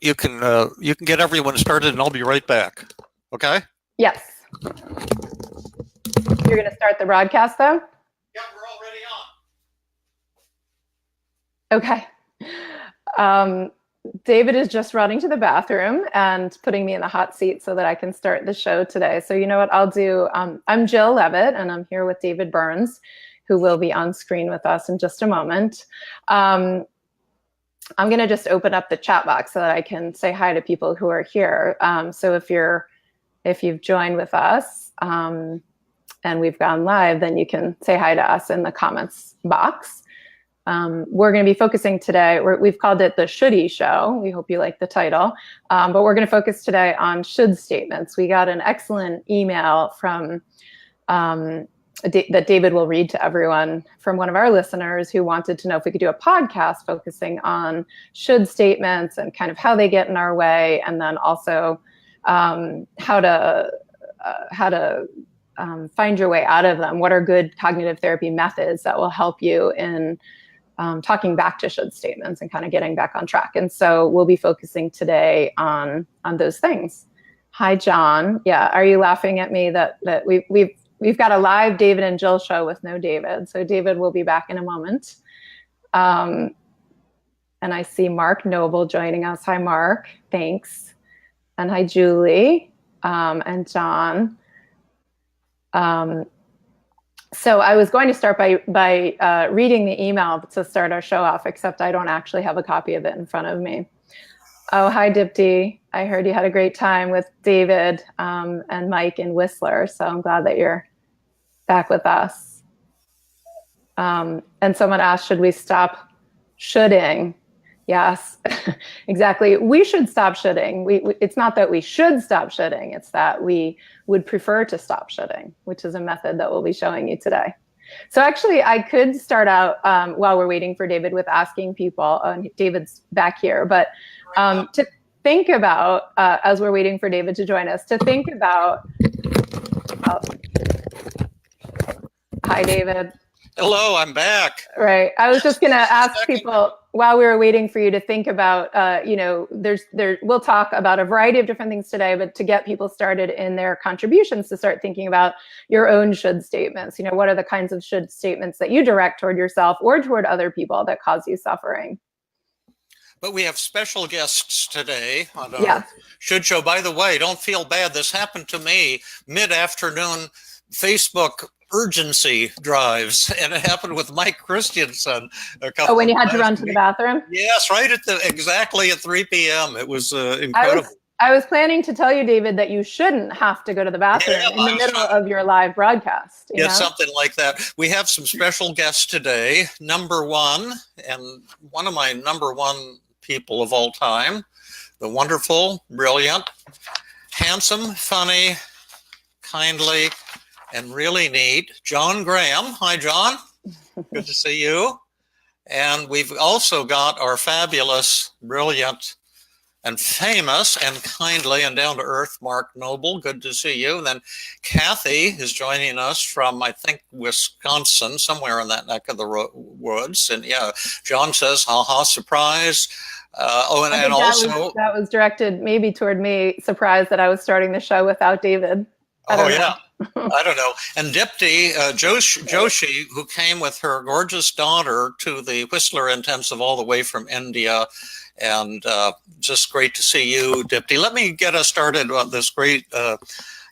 you can get everyone started, and I'll be right back. Okay? Yes. You're going to start the broadcast, though? Yeah, we're already on. Okay. David is just running to the bathroom and putting me in the hot seat so that I can start the show today. So you know what I'll do? I'm Jill Levitt, and I'm here with David Burns, who will be on screen with us in just a moment. I'm going to just open up the chat box so that I can say hi to people who are here. So if you've joined with us and we've gone live, then you can say hi to us in the comments box. We're going to be focusing today, we've called it the Shouldy Show. We hope you like the title. But we're going to focus today on should statements. We got an excellent email from that David will read to everyone from one of our listeners who wanted to know if we could do a podcast focusing on should statements and kind of how they get in our way, and then also how to find your way out of them. What are good cognitive therapy methods that will help you in talking back to should statements and kind of getting back on track. And so we'll be focusing today on those things. Hi, John. Yeah, are you laughing at me that we've got a live David and Jill show with no David. So David will be back in a moment. And I see Mark Noble joining us. Hi, Mark. Thanks. And hi, Julie and John. So I was going to start by reading the email to start our show off, except I don't actually have a copy of it in front of me. Oh, hi, Dipti. I heard you had a great time with David and Mike in Whistler, so I'm glad that you're back with us. And someone asked, should we stop shoulding? Yes, exactly. We should stop shoulding. It's not that we should stop shoulding, it's that we would prefer to stop shoulding, which is a method that we'll be showing you today. So actually, I could start out while we're waiting for David with asking people, David's back here, but to think about, as we're waiting for David to join us, to think about, hi, David. Hello, I'm back. Right. I was just going to ask people while we were waiting for you to think about, we'll talk about a variety of different things today, but to get people started in their contributions, to start thinking about your own should statements. What are the kinds of should statements that you direct toward yourself or toward other people that cause you suffering? But we have special guests today on our Should Show. By the way, don't feel bad. This happened to me mid-afternoon Facebook urgency drives, and it happened with Mike Christensen a couple when you had to run to the bathroom? Yes, right exactly at 3 p.m. It was incredible. I was planning to tell you, David, that you shouldn't have to go to the bathroom in the middle of your live broadcast. Yeah, something like that. We have some special guests today. Number one, and one of my number one people of all time, the wonderful, brilliant, handsome, funny, kindly, and really neat, John Graham. Hi, John. Good to see you. And we've also got our fabulous, brilliant, and famous, and kindly, and down-to-earth Mark Noble. Good to see you. And then Kathy is joining us from, I think, Wisconsin, somewhere in that neck of the woods. And yeah, John says, ha-ha, surprise. And also... That was directed maybe toward me, surprised that I was starting the show without David. I don't know. And Dipti Joshi, who came with her gorgeous daughter to the Whistler Intensive all the way from India. And just great to see you, Dipti. Let me get us started on this great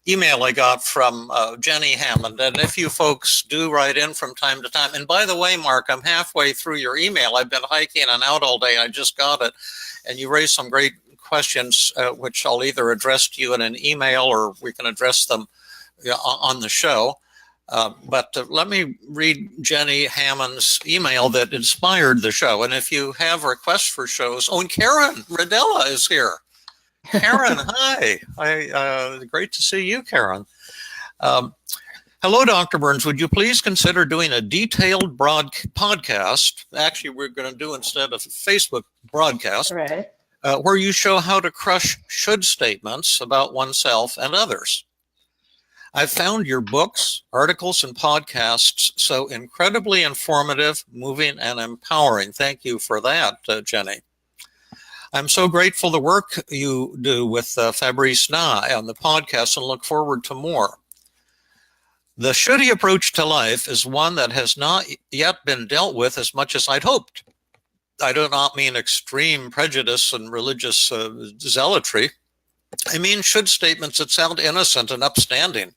email I got from Jenny Hammond. And if you folks do write in from time to time, and by the way, Mark, I'm halfway through your email. I've been hiking and out all day. I just got it. And you raised some great questions, which I'll either address to you in an email or we can address them on the show. But let me read Jenny Hammond's email that inspired the show. And if you have requests for shows, and Karen Radella is here. Karen, hi. Great to see you, Karen. Hello, Dr. Burns. Would you please consider doing a detailed podcast? Actually, we're going to do instead of Facebook broadcast. Right. Where you show how to crush should statements about oneself and others. I've found your books, articles, and podcasts so incredibly informative, moving, and empowering. Thank you for that, Jenny. I'm so grateful the work you do with Fabrice Nye on the podcast and look forward to more. The shouldy approach to life is one that has not yet been dealt with as much as I'd hoped. I do not mean extreme prejudice and religious zealotry. I mean should statements that sound innocent and upstanding,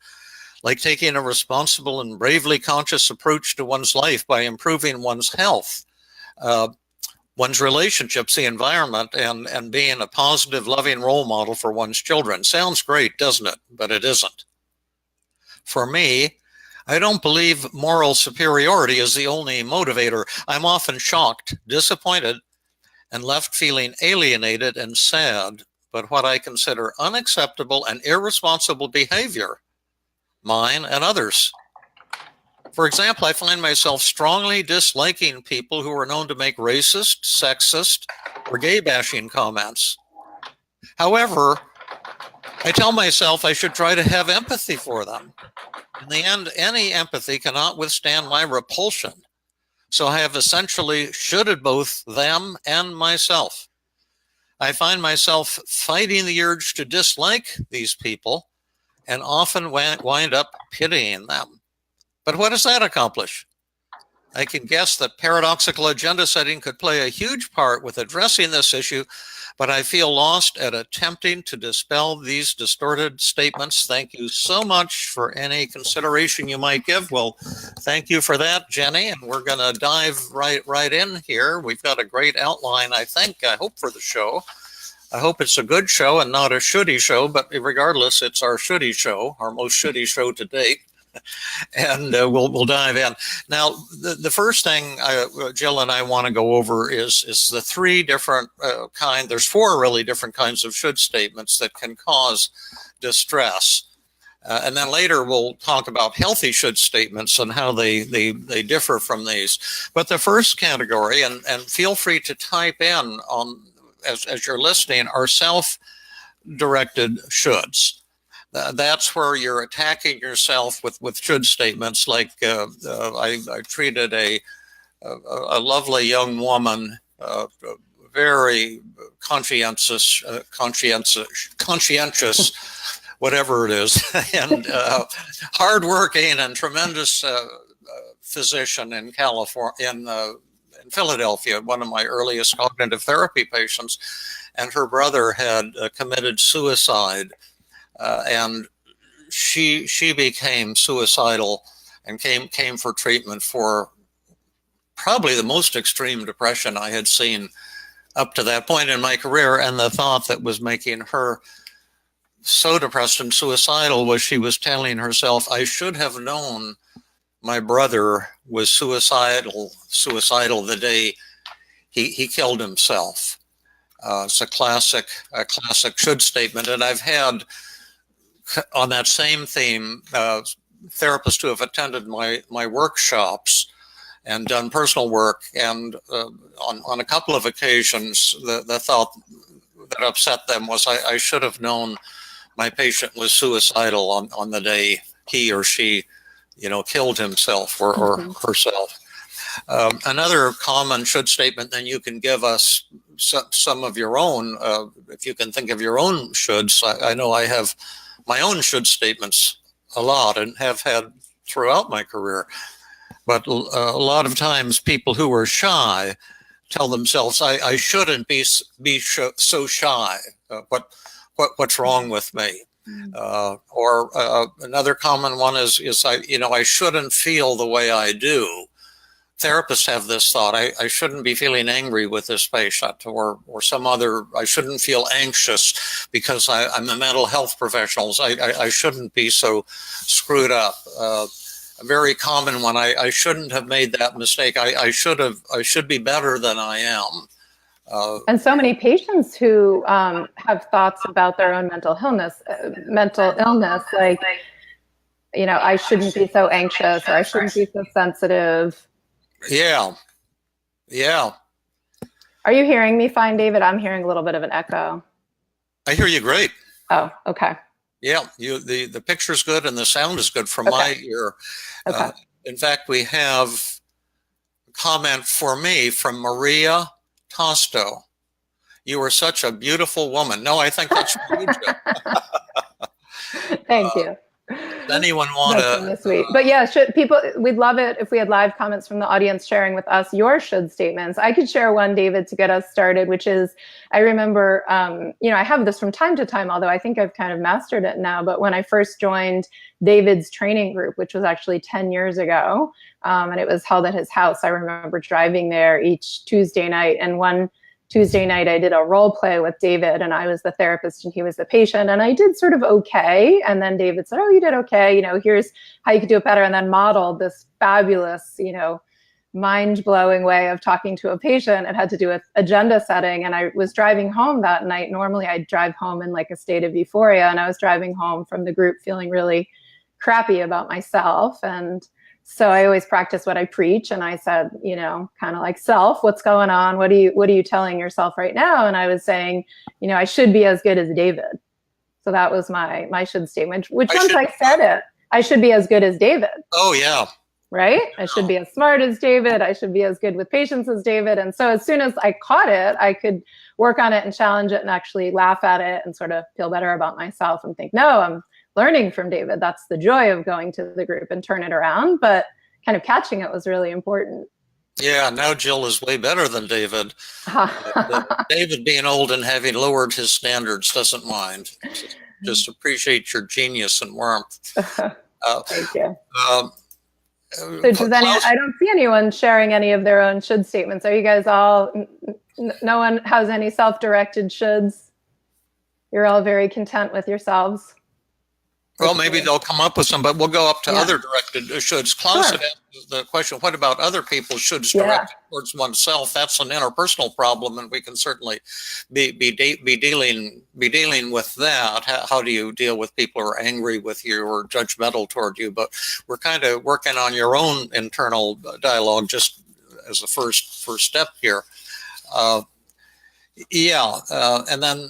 like taking a responsible and bravely conscious approach to one's life by improving one's health, one's relationships, the environment, and being a positive, loving role model for one's children. Sounds great, doesn't it? But it isn't. For me, I don't believe moral superiority is the only motivator. I'm often shocked, disappointed, and left feeling alienated and sad by what I consider unacceptable and irresponsible behavior, mine and others. For example, I find myself strongly disliking people who are known to make racist, sexist, or gay bashing comments. However, I tell myself I should try to have empathy for them. In the end, any empathy cannot withstand my repulsion. So I have essentially shoulded both them and myself. I find myself fighting the urge to dislike these people and often wind up pitying them. But what does that accomplish? I can guess that paradoxical agenda setting could play a huge part with addressing this issue, but I feel lost at attempting to dispel these distorted statements. Thank you so much for any consideration you might give. Well, thank you for that, Jenny, and we're going to dive right in here. We've got a great outline, I hope, for the show. I hope it's a good show and not a shouldy show, but regardless, it's our shouldy show, our most shouldy show to date. And we'll dive in. Now, the first thing Jill and I want to go over is the three different there's four really different kinds of should statements that can cause distress. And then later we'll talk about healthy should statements and how they differ from these. But the first category, and feel free to type in on as you're listening, are self-directed shoulds. That's where you're attacking yourself with should statements. Like I treated a lovely young woman, very conscientious, whatever it is, and hardworking and tremendous physician in California, in Philadelphia, one of my earliest cognitive therapy patients, and her brother had committed suicide. And she became suicidal and came for treatment for probably the most extreme depression I had seen up to that point in my career. And the thought that was making her so depressed and suicidal was she was telling herself, I should have known my brother was suicidal the day he killed himself. It's a classic should statement. And I've had, on that same theme, therapists who have attended my workshops and done personal work, and on a couple of occasions, the thought that upset them was I should have known my patient was suicidal on the day he or she, killed himself or herself. Another common should statement, then you can give us some of your own, if you can think of your own shoulds. I know I have my own should statements a lot and have had throughout my career. But a lot of times people who are shy tell themselves, I shouldn't be so shy. What's wrong with me? Or another common one is I shouldn't feel the way I do. Therapists have this thought, I shouldn't be feeling angry with this patient, or some other, I shouldn't feel anxious because I'm a mental health professional. I shouldn't be so screwed up. A very common one, I shouldn't have made that mistake. I should be better than I am. And so many patients who have thoughts about their own mental illness, like, I shouldn't be so anxious, or I shouldn't be so sensitive. Yeah. Are you hearing me fine, David? I'm hearing a little bit of an echo. I hear you great. Oh, okay. Yeah, the picture's good and the sound is good from my ear. Okay. In fact, we have a comment for me from Maria Tosto. You are such a beautiful woman. No, I think that's for you, Jill. Thank you. Does anyone want That's really sweet. But yeah, we'd love it if we had live comments from the audience sharing with us your should statements. I could share one, David, to get us started, which is, I remember, I have this from time to time, although I think I've kind of mastered it now. But when I first joined David's training group, which was actually 10 years ago, and it was held at his house, I remember driving there each Tuesday night. And one Tuesday night, I did a role play with David, and I was the therapist and he was the patient, and I did sort of okay. And then David said, "Oh, you did okay. Here's how you could do it better." And then modeled this fabulous, mind-blowing way of talking to a patient. It had to do with agenda setting. And I was driving home that night. Normally, I'd drive home in like a state of euphoria, and I was driving home from the group feeling really crappy about myself. And so I always practice what I preach. And I said, kind of like, self, what's going on? What are you telling yourself right now? And I was saying, I should be as good as David. So that was my should statement, which once I said it, I should be as good as David. Oh, yeah. Right? I should be as smart as David. I should be as good with patients as David. And so as soon as I caught it, I could work on it and challenge it and actually laugh at it and sort of feel better about myself and think, no, I'm learning from David. That's the joy of going to the group and turn it around. But kind of catching it was really important. Yeah, now Jill is way better than David. David, being old and having lowered his standards, doesn't mind. Just appreciate your genius and warmth. Thank you. So I don't see anyone sharing any of their own should statements. Are you guys all, no one has any self-directed shoulds? You're all very content with yourselves? Well, maybe they'll come up with some, but we'll go up to other directed shoulds. Klaus had asked the question, what about other people's shoulds directed towards oneself? That's an interpersonal problem, and we can certainly be dealing with that. How do you deal with people who are angry with you or judgmental toward you? But we're kind of working on your own internal dialogue just as a first step here. And then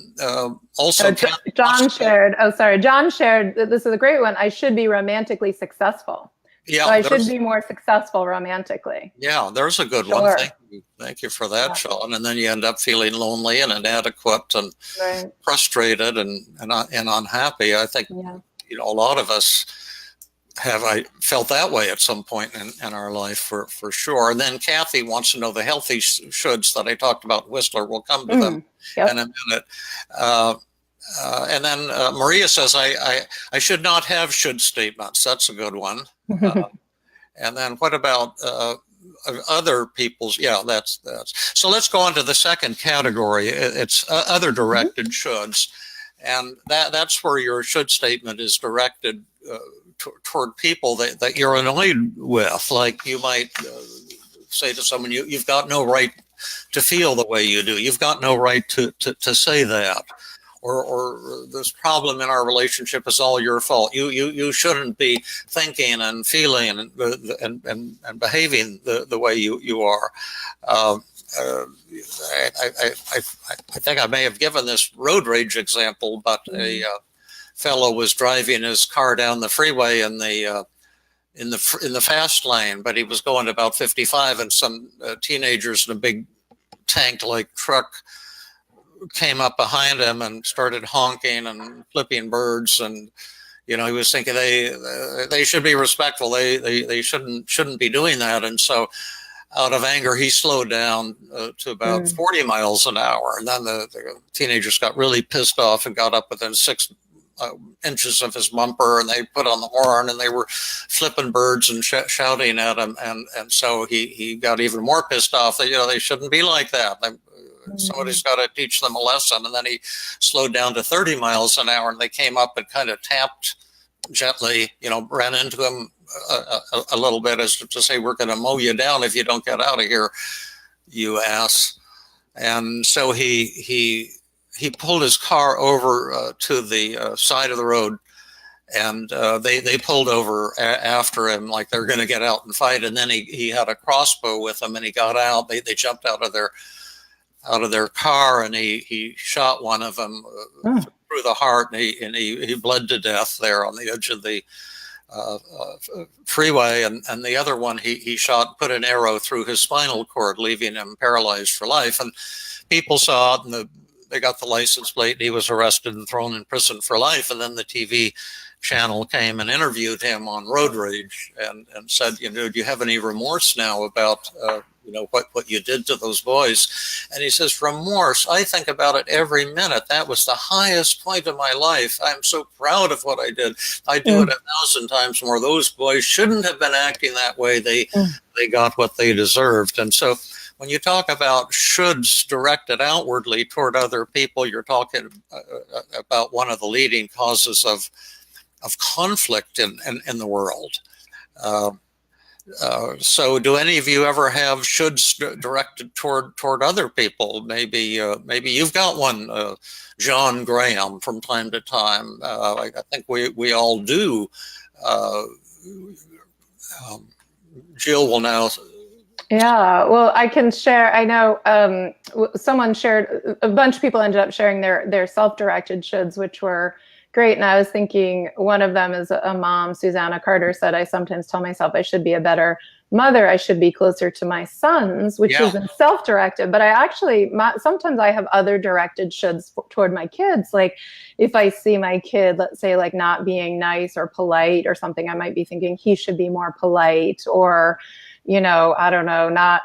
also John shared, John shared, this is a great one, I should be romantically successful. Yeah, so I should be more successful romantically. Yeah, there's a good one. Thank you for that, Sean. And then you end up feeling lonely and inadequate and frustrated and unhappy. I think a lot of us I felt that way at some point in our life for sure. And then Kathy wants to know the healthy shoulds that I talked about in Whistler. We'll come to them in a minute. And then Maria says, I should not have should statements. That's a good one. And then what about other people's? Yeah, that's. So let's go on to the second category. It's other directed shoulds. And that's where your should statement is directed toward people that you're annoyed with. Like you might say to someone, you've got no right to feel the way you do. You've got no right to say that. Or this problem in our relationship is all your fault. You shouldn't be thinking and feeling and behaving the way you are. I think I may have given this road rage example, but a fellow was driving his car down the freeway in the fast lane, but he was going about 55, and some teenagers in a big tank-like truck came up behind him and started honking and flipping birds, and he was thinking they should be respectful. They shouldn't be doing that, and so out of anger, he slowed down to about 40 miles an hour. And then the teenagers got really pissed off and got up within 6 inches of his bumper, and they put on the horn, and they were flipping birds and shouting at him. And so he got even more pissed off that, they shouldn't be like that. Somebody's got to teach them a lesson. And then he slowed down to 30 miles an hour, and they came up and kind of tapped gently, ran into him a little bit as to say, we're going to mow you down if you don't get out of here, you ass. And so he pulled his car over to the side of the road, and they pulled over after him like they're going to get out and fight. And then he had a crossbow with him, and he got out. They jumped out of their car, and he shot one of them through the heart, and he bled to death there on the edge of the freeway. And the other one he put an arrow through his spinal cord, leaving him paralyzed for life. And people saw it, and they got the license plate. And he was arrested and thrown in prison for life. And then the TV channel came and interviewed him on road rage and said, do you have any remorse now about what you did to those boys? And he says, remorse, I think about it every minute. That was the highest point of my life. I'm so proud of what I did. I do it 1,000 times more. Those boys shouldn't have been acting that way. They got what they deserved. And so when you talk about shoulds directed outwardly toward other people, you're talking about one of the leading causes of conflict in the world. So do any of you ever have shoulds directed toward other people? Maybe you've got one, John Graham, from time to time. I think we all do. Jill will now. Yeah, well, I can share. I know someone shared, a bunch of people ended up sharing their self-directed shoulds, which were great. And I was thinking one of them is a mom, Susanna Carter, said, I sometimes tell myself I should be a better mother. I should be closer to my sons, which isn't self-directed. But I actually, sometimes I have other directed shoulds toward my kids. Like if I see my kid, let's say, like not being nice or polite or something, I might be thinking he should be more polite, or I don't know, not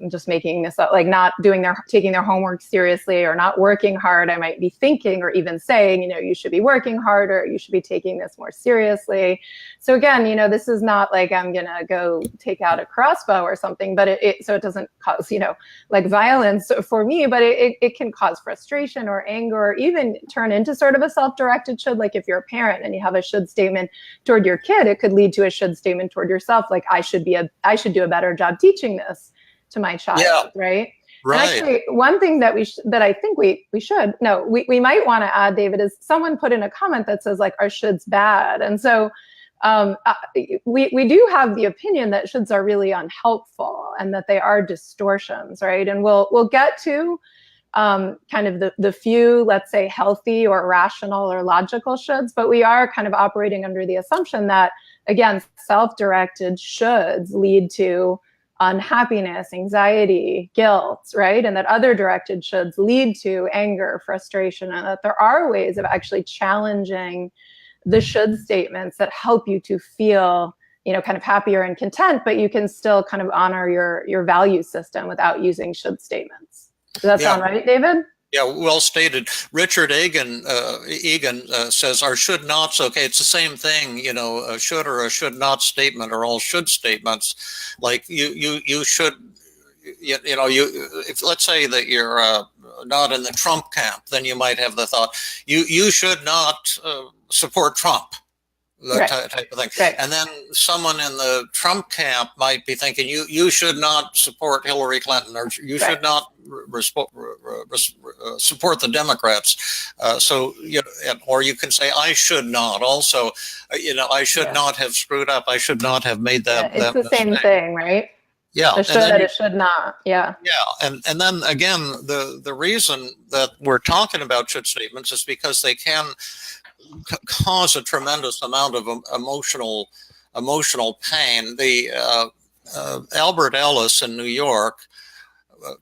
just making this up, like not taking their homework seriously or not working hard. I might be thinking or even saying, you should be working harder, you should be taking this more seriously. So again, this is not like I'm going to go take out a crossbow or something, but so it doesn't cause, like violence for me, but it can cause frustration or anger, or even turn into sort of a self-directed should. Like if you're a parent and you have a should statement toward your kid, it could lead to a should statement toward yourself. Like I should do a better job teaching this to my child, right? And actually, one thing that I think we might want to add, David, is someone put in a comment that says like, are shoulds bad? And so we do have the opinion that shoulds are really unhelpful and that they are distortions, right? And we'll get to kind of the few, let's say, healthy or rational or logical shoulds, but we are kind of operating under the assumption that, again, self-directed shoulds lead to unhappiness, anxiety, guilt, right? And that other directed shoulds lead to anger, frustration, and that there are ways of actually challenging the should statements that help you to feel, kind of happier and content, but you can still kind of honor your value system without using should statements. Does that sound right, David? Yeah, well stated. Richard Egan says, are should nots okay? It's the same thing, a should or a should not statement are all should statements. Like you should, if let's say that you're not in the Trump camp, then you might have the thought, you should not support Trump. That type of thing. Right. And then someone in the Trump camp might be thinking, you should not support Hillary Clinton, or you should not support the Democrats. Or you can say, I should not. Also, I should not have screwed up. I should not have made that. It's the same thing, right? Yeah. A should and a should not. Yeah. Yeah. And then again, the reason that we're talking about should statements is because they can cause a tremendous amount of emotional pain. The Albert Ellis in New York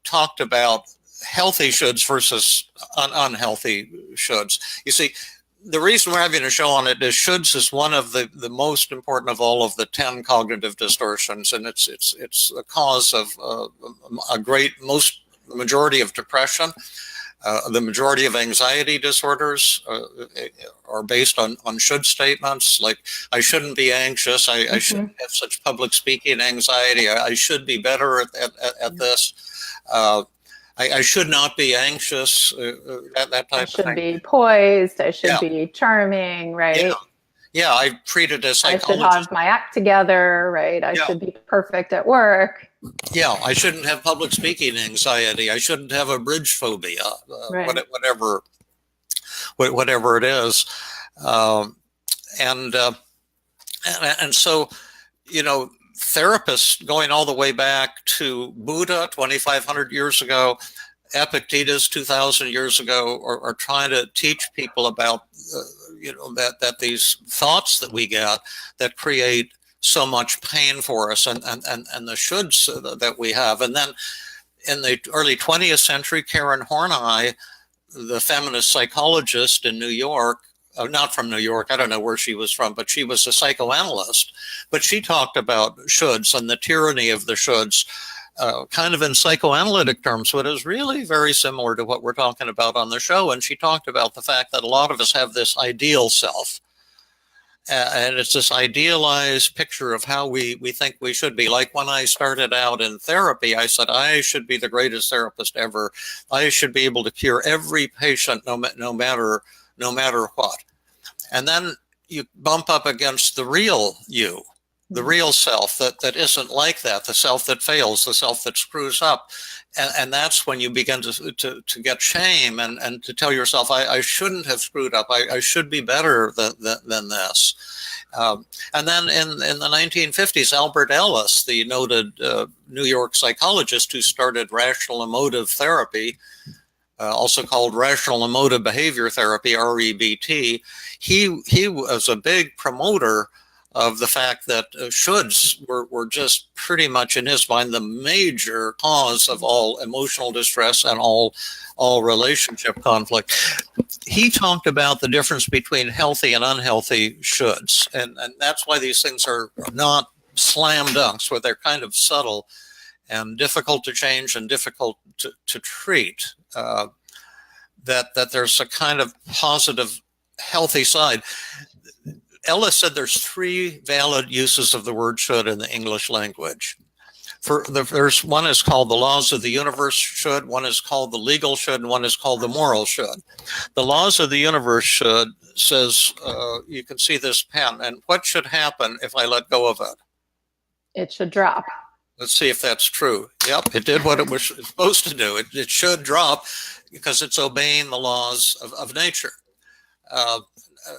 talked about healthy shoulds versus unhealthy shoulds. You see, the reason we're having a show on it is shoulds is one of the most important of all of the 10 cognitive distortions, and it's a cause of the majority of depression. The majority of anxiety disorders are based on should statements, like I shouldn't be anxious, I shouldn't have such public speaking anxiety, I should be better at this, I should not be anxious, that type of thing. I should be poised, I should be charming, right? Yeah, I treated as psychologist. I should have my act together, right? I should be perfect at work. Yeah, I shouldn't have public speaking anxiety. I shouldn't have a bridge phobia, whatever it is. And so, therapists going all the way back to Buddha 2,500 years ago, Epictetus 2,000 years ago, are trying to teach people about, that these thoughts that we get that create so much pain for us, and the shoulds that we have. And then in the early 20th century, Karen Horney the feminist psychologist in New York, not from New York, I don't know where she was from, but she was a psychoanalyst. But she talked about shoulds and the tyranny of the shoulds, kind of in psychoanalytic terms, but it was really very similar to what we're talking about on the show. And she talked about the fact that a lot of us have this ideal self. And it's this idealized picture of how we think we should be. Like when I started out in therapy, I said, I should be the greatest therapist ever. I should be able to cure every patient, no matter what. And then you bump up against the real you, the real self that isn't like that, the self that fails, the self that screws up. And that's when you begin to get shame and to tell yourself, I shouldn't have screwed up. I should be better than this. And then in the 1950s, Albert Ellis, the noted New York psychologist who started rational emotive therapy, also called rational emotive behavior therapy, REBT, he was a big promoter of the fact that shoulds were just pretty much, in his mind, the major cause of all emotional distress and all relationship conflict. He talked about the difference between healthy and unhealthy shoulds, and that's why these things are not slam dunks, where they're kind of subtle and difficult to change and difficult to treat. That there's a kind of positive, healthy side. Ellis said there's 3 valid uses of the word should in the English language. There's one is called the laws of the universe should, one is called the legal should, and one is called the moral should. The laws of the universe should says, you can see this pen, and what should happen if I let go of it? It should drop. Let's see if that's true. Yep, it did what it was supposed to do. It should drop because it's obeying the laws of nature.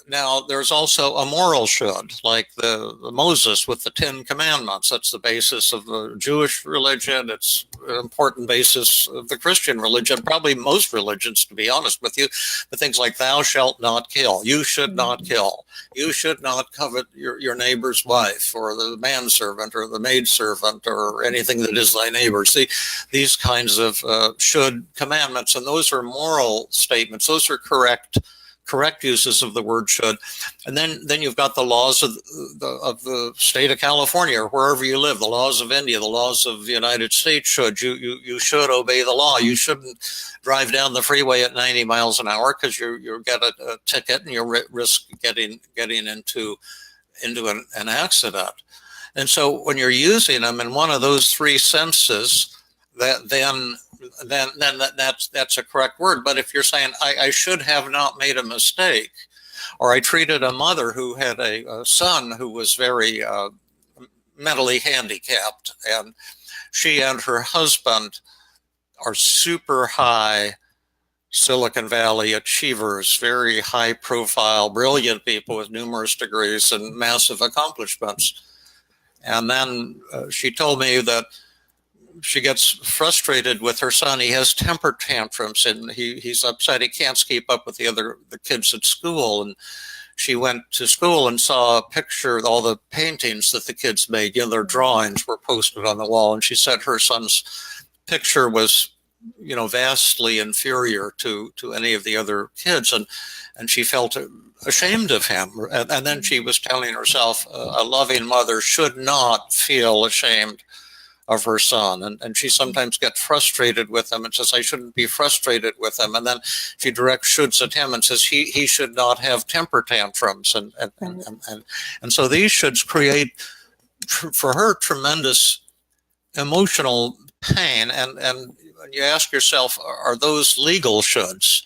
Now, there's also a moral should, like the Moses with the 10 Commandments. That's the basis of the Jewish religion. It's an important basis of the Christian religion, probably most religions, to be honest with you. But things like thou shalt not kill, you should not kill, you should not covet your neighbor's wife or the manservant or the maidservant or anything that is thy neighbor. See, these kinds of should commandments, and those are moral statements. Those are correct uses of the word should. And then you've got the laws of the state of California or wherever you live, the laws of India, the laws of the United States should. You should obey the law. You shouldn't drive down the freeway at 90 miles an hour because you'll get a ticket and you'll risk getting into an accident. And so when you're using them in one of those 3 senses, then that's a correct word. But if you're saying I should have not made a mistake, or I treated a mother who had a son who was very mentally handicapped, and she and her husband are super high Silicon Valley achievers, very high profile, brilliant people with numerous degrees and massive accomplishments. And then she told me that she gets frustrated with her son. He has temper tantrums and he's upset. He can't keep up with the kids at school. And she went to school and saw a picture of all the paintings that the kids made. Their drawings were posted on the wall. And she said her son's picture was, vastly inferior to any of the other kids. And she felt ashamed of him. And then she was telling herself a loving mother should not feel ashamed of her son. And she sometimes gets frustrated with him and says, I shouldn't be frustrated with him. And then she directs shoulds at him and says, he should not have temper tantrums. And so these shoulds create, for her, tremendous emotional pain. And when you ask yourself, are those legal shoulds?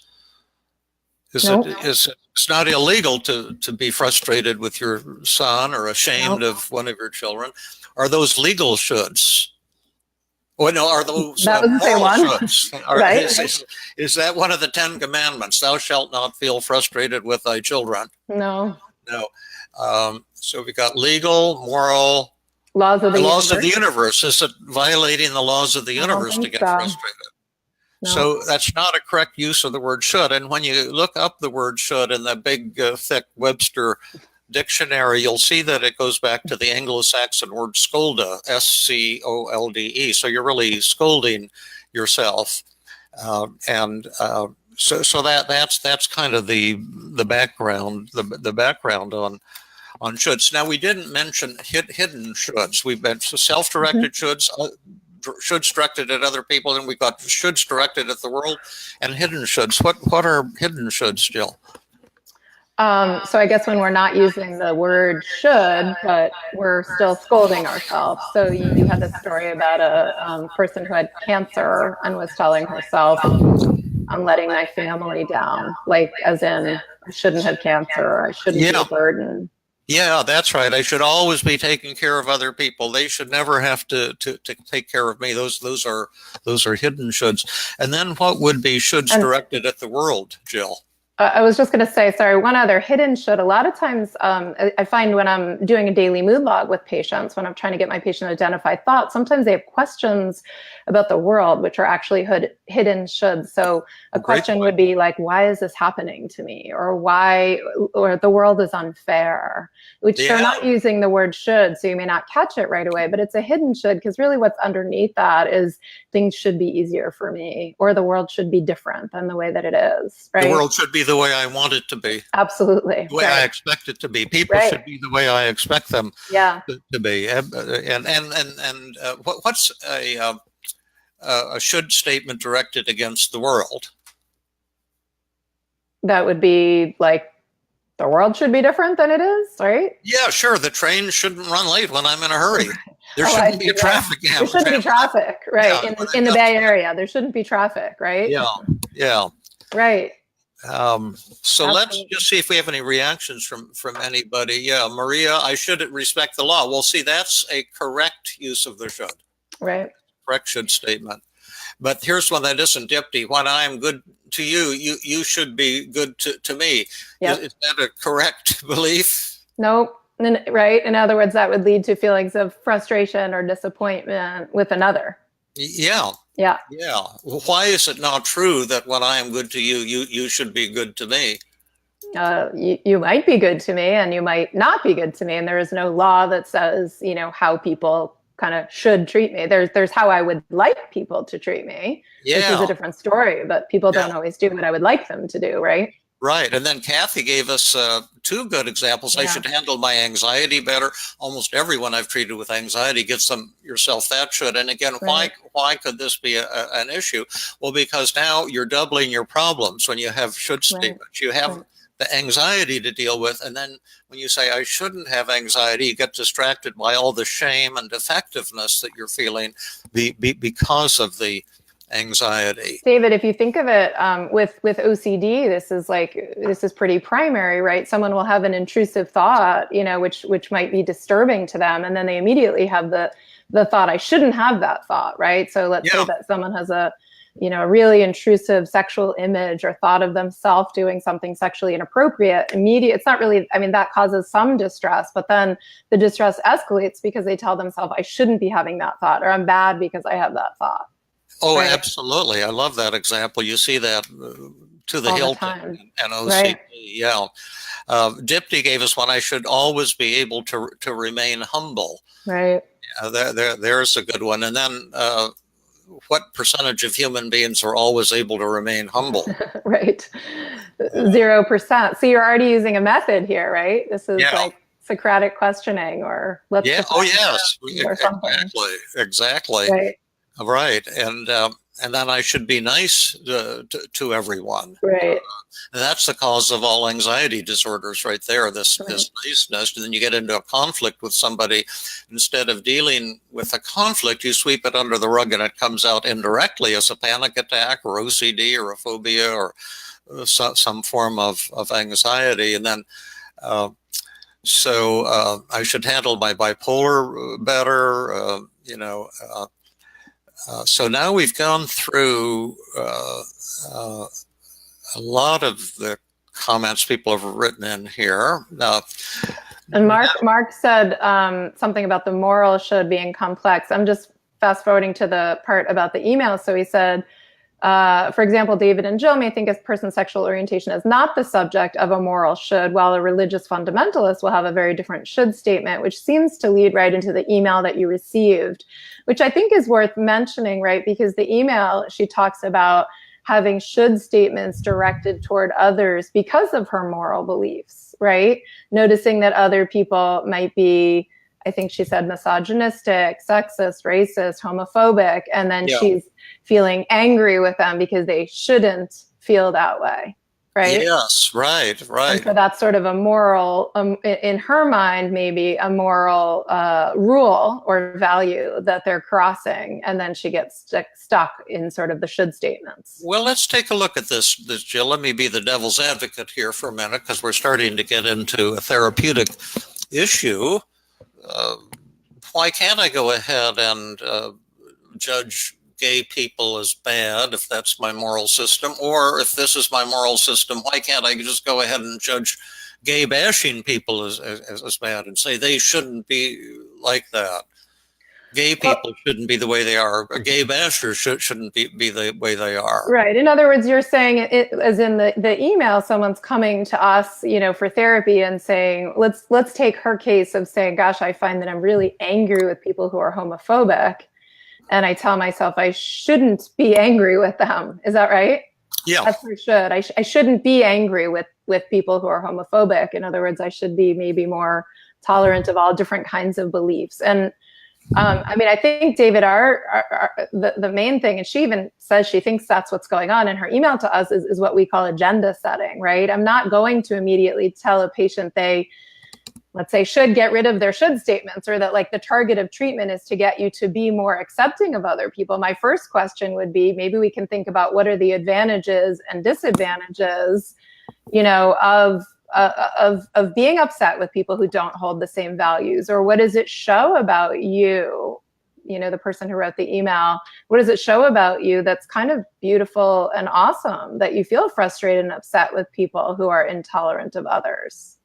It's not illegal to be frustrated with your son or ashamed of one of your children. Are those legal shoulds? Well, no, are those that was the moral one. shoulds? Right. Is that one of the 10 Commandments? Thou shalt not feel frustrated with thy children. No. So we got legal, moral, laws of the universe. Is it violating the laws of the universe to get frustrated? No. So that's not a correct use of the word should. And when you look up the word should in the big, thick Webster dictionary, you'll see that it goes back to the Anglo-Saxon word scolda, S-C-O-L-D-E. So you're really scolding yourself. So that's kind of the background, the background on shoulds. Now, we didn't mention hidden shoulds. We've been self-directed shoulds, shoulds directed at other people, and we've got shoulds directed at the world, and hidden shoulds. What are hidden shoulds, Jill? So I guess when we're not using the word should, but we're still scolding ourselves. So you had this story about a person who had cancer and was telling herself, I'm letting my family down, like as in I shouldn't have cancer, or I shouldn't be a burden. Yeah, that's right. I should always be taking care of other people. They should never have to take care of me. Those are hidden shoulds. And then what would be shoulds directed at the world, Jill? I was just going to say, sorry, one other hidden should. A lot of times I find when I'm doing a daily mood log with patients, when I'm trying to get my patient to identify thoughts, sometimes they have questions about the world, which are actually hidden shoulds. So a question would be like, why is this happening to me? Or or the world is unfair, which they're not using the word should. So you may not catch it right away, but it's a hidden should, because really what's underneath that is things should be easier for me, or the world should be different than the way that it is, right? The world should be the way I want it to be. Absolutely. The way I expect it to be. People should be the way I expect them to be. What's a should statement directed against the world? That would be like, the world should be different than it is, right? Yeah, sure. The train shouldn't run late when I'm in a hurry. There shouldn't be a traffic jam. There shouldn't be traffic, right? Yeah, in the Bay Area, there shouldn't be traffic, right? Yeah. Right. So let's just see if we have any reactions from anybody. Yeah, Maria, I should respect the law. Well, see, that's a correct use of the should. Right. Correct should statement. But here's one that isn't, Dipti. When I am good to you, you should be good to me. Yep. Is that a correct belief? Nope. Right. In other words, that would lead to feelings of frustration or disappointment with another. Yeah. Yeah. Yeah. Well, why is it not true that when I am good to you, you should be good to me? You might be good to me and you might not be good to me. And there is no law that says, how people kind of should treat me. There's how I would like people to treat me, which is a different story, but people don't always do what I would like them to do, right? Right. And then Kathy gave us two good examples. I should handle my anxiety better. Almost everyone I've treated with anxiety gives them yourself that should. And again, why could this be an issue? Well, because now you're doubling your problems when you have should statements. You have the anxiety to deal with. And then when you say, I shouldn't have anxiety, you get distracted by all the shame and defectiveness that you're feeling because of the anxiety. David, if you think of it with OCD, this is pretty primary, right? Someone will have an intrusive thought, which might be disturbing to them, and then they immediately have the thought, I shouldn't have that thought, right? So let's say that someone has a really intrusive sexual image or thought of themselves doing something sexually inappropriate. It's not really, that causes some distress, but then the distress escalates because they tell themselves, I shouldn't be having that thought, or I'm bad because I have that thought. Oh, right. Absolutely. I love that example. You see that to the hilt and OCD. Right. Yeah. Dipti gave us one, I should always be able to remain humble. Right. There's a good one. And then what percentage of human beings are always able to remain humble? Right. 0%. So you're already using a method here, right? This is like Socratic questioning, or let's or something. Exactly. Right. Right, and then I should be nice to everyone. Right, and that's the cause of all anxiety disorders, right there. This niceness, and then you get into a conflict with somebody. Instead of dealing with a conflict, you sweep it under the rug, and it comes out indirectly as a panic attack, or OCD, or a phobia, or some form of anxiety, and then. So I should handle my bipolar better, so now we've gone through a lot of the comments people have written in here. And Mark said something about the moral should being complex. I'm just fast forwarding to the part about the email. So he said, for example, David and Jill may think a person's sexual orientation is not the subject of a moral should, while a religious fundamentalist will have a very different should statement, which seems to lead right into the email that you received, which I think is worth mentioning, right? Because the email, she talks about having should statements directed toward others because of her moral beliefs, right? Noticing that other people might be, I think she said, misogynistic, sexist, racist, homophobic, and then she's feeling angry with them because they shouldn't feel that way, right? Yes, right. And so that's sort of a moral, in her mind, maybe a moral rule or value that they're crossing, and then she gets stuck in sort of the should statements. Well, let's take a look at this, Jill. Let me be the devil's advocate here for a minute, because we're starting to get into a therapeutic issue. Why can't I go ahead and judge gay people as bad if that's my moral system? Or if this is my moral system, why can't I just go ahead and judge gay bashing people as bad and say they shouldn't be like that? Gay people shouldn't be the way they are. Gay bashers shouldn't be the way they are. Right. In other words, you're saying it, as in the email, someone's coming to us, for therapy and saying, let's take her case of saying, gosh, I find that I'm really angry with people who are homophobic. And I tell myself I shouldn't be angry with them. Is that right? Yeah. That's for should. I shouldn't be angry with people who are homophobic. In other words, I should be maybe more tolerant of all different kinds of beliefs. And I think David, the main thing, and she even says she thinks that's what's going on in her email to us, is what we call agenda setting, right? I'm not going to immediately tell a patient they, let's say, should get rid of their should statements, or that like the target of treatment is to get you to be more accepting of other people. My first question would be, maybe we can think about what are the advantages and disadvantages, of being upset with people who don't hold the same values, or what does it show about you, the person who wrote the email, what does it show about you that's kind of beautiful and awesome, that you feel frustrated and upset with people who are intolerant of others?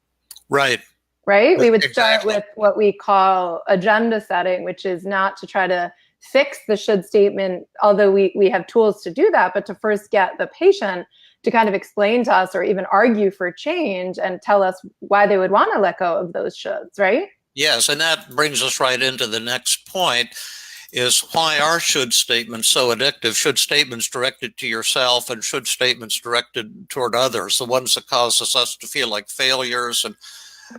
Right. Right? We would start with what we call agenda setting, which is not to try to fix the should statement, although we have tools to do that, but to first get the patient to kind of explain to us or even argue for change and tell us why they would want to let go of those shoulds, right? Yes, and that brings us right into the next point, is why are should statements so addictive? Should statements directed to yourself and should statements directed toward others, the ones that causes us to feel like failures and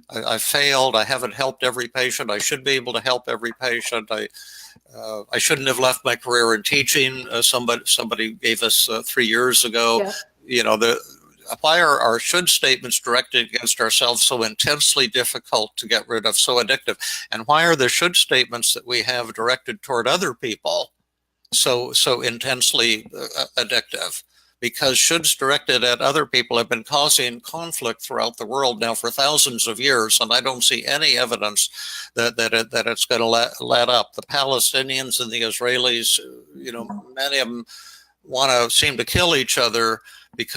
I failed, I haven't helped every patient, I should be able to help every patient, I shouldn't have left my career in teaching, somebody gave us 3 years ago. Yeah. Why are our should statements directed against ourselves so intensely difficult to get rid of, so addictive? And why are the should statements that we have directed toward other people so intensely addictive? Because shoulds directed at other people have been causing conflict throughout the world now for thousands of years, and I don't see any evidence that it's going to let up. The Palestinians and the Israelis, many of them seem to kill each other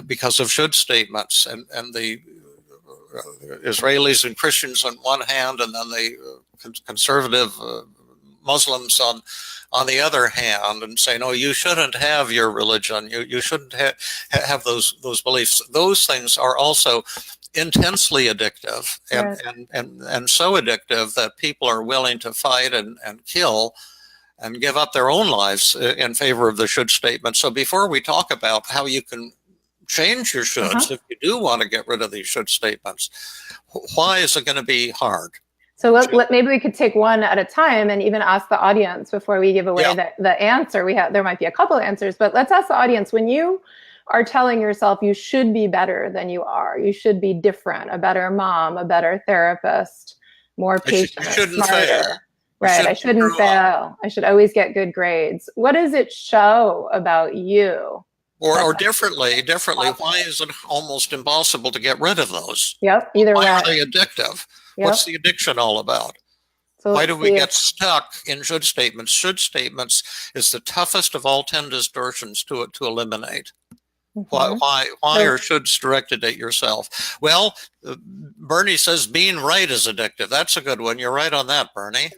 because of should statements, and the Israelis and Christians on one hand, and then the conservative Muslims on the other hand, and say, no, you shouldn't have your religion. You shouldn't have those beliefs. Those things are also intensely addictive, and so addictive that people are willing to fight and kill and give up their own lives in favor of the should statement. So before we talk about how you can change your shoulds, if you do want to get rid of these should statements, why is it going to be hard? So maybe we could take one at a time and even ask the audience before we give away the answer. There might be a couple of answers, but let's ask the audience, when you are telling yourself you should be better than you are, you should be different, a better mom, a better therapist, more patient, smarter. Fail. Right, I shouldn't fail. I should always get good grades. What does it show about you? Or differently, why is it almost impossible to get rid of those? Yep, either way. Why are they addictive? Yep. What's the addiction all about? So why do we get stuck in should statements? Should statements is the toughest of all 10 distortions to eliminate. Mm-hmm. Why are shoulds directed at yourself? Well, Bernie says being right is addictive. That's a good one. You're right on that, Bernie.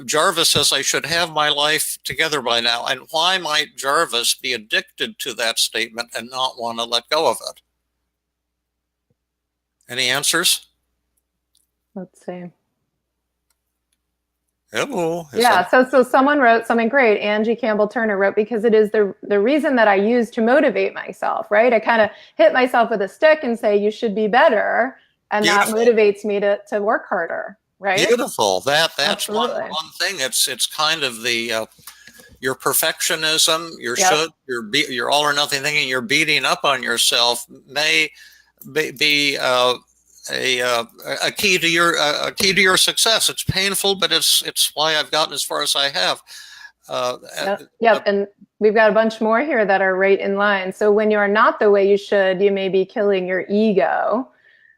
Jarvis says I should have my life together by now. And why might Jarvis be addicted to that statement and not want to let go of it? Any answers? Let's see. Hello. Yeah, so someone wrote something great. Angie Campbell Turner wrote, because it is the reason that I use to motivate myself, right? I kind of hit myself with a stick and say you should be better, and that Beautiful. motivates me to work harder, right? Beautiful. That's Absolutely. one thing. It's kind of the your perfectionism, Yep. your all or nothing thinking, you're beating up on yourself may be a key to your success. It's painful, but it's why I've gotten as far as I have. Yep. And we've got a bunch more here that are right in line. So when you're not the way you should, you may be killing your ego.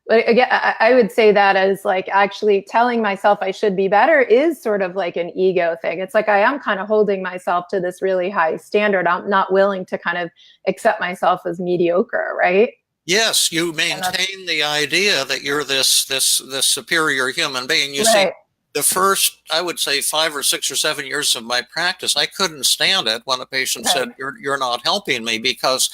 Like, again, I would say that as like actually telling myself I should be better is sort of like an ego thing. It's like I am kind of holding myself to this really high standard. I'm not willing to kind of accept myself as mediocre, right? Yes, you maintain the idea that you're this superior human being. You see, Right. the first, I would say, 5 or 6 or 7 years of my practice, I couldn't stand it when a patient Right. said, "You're not helping me," because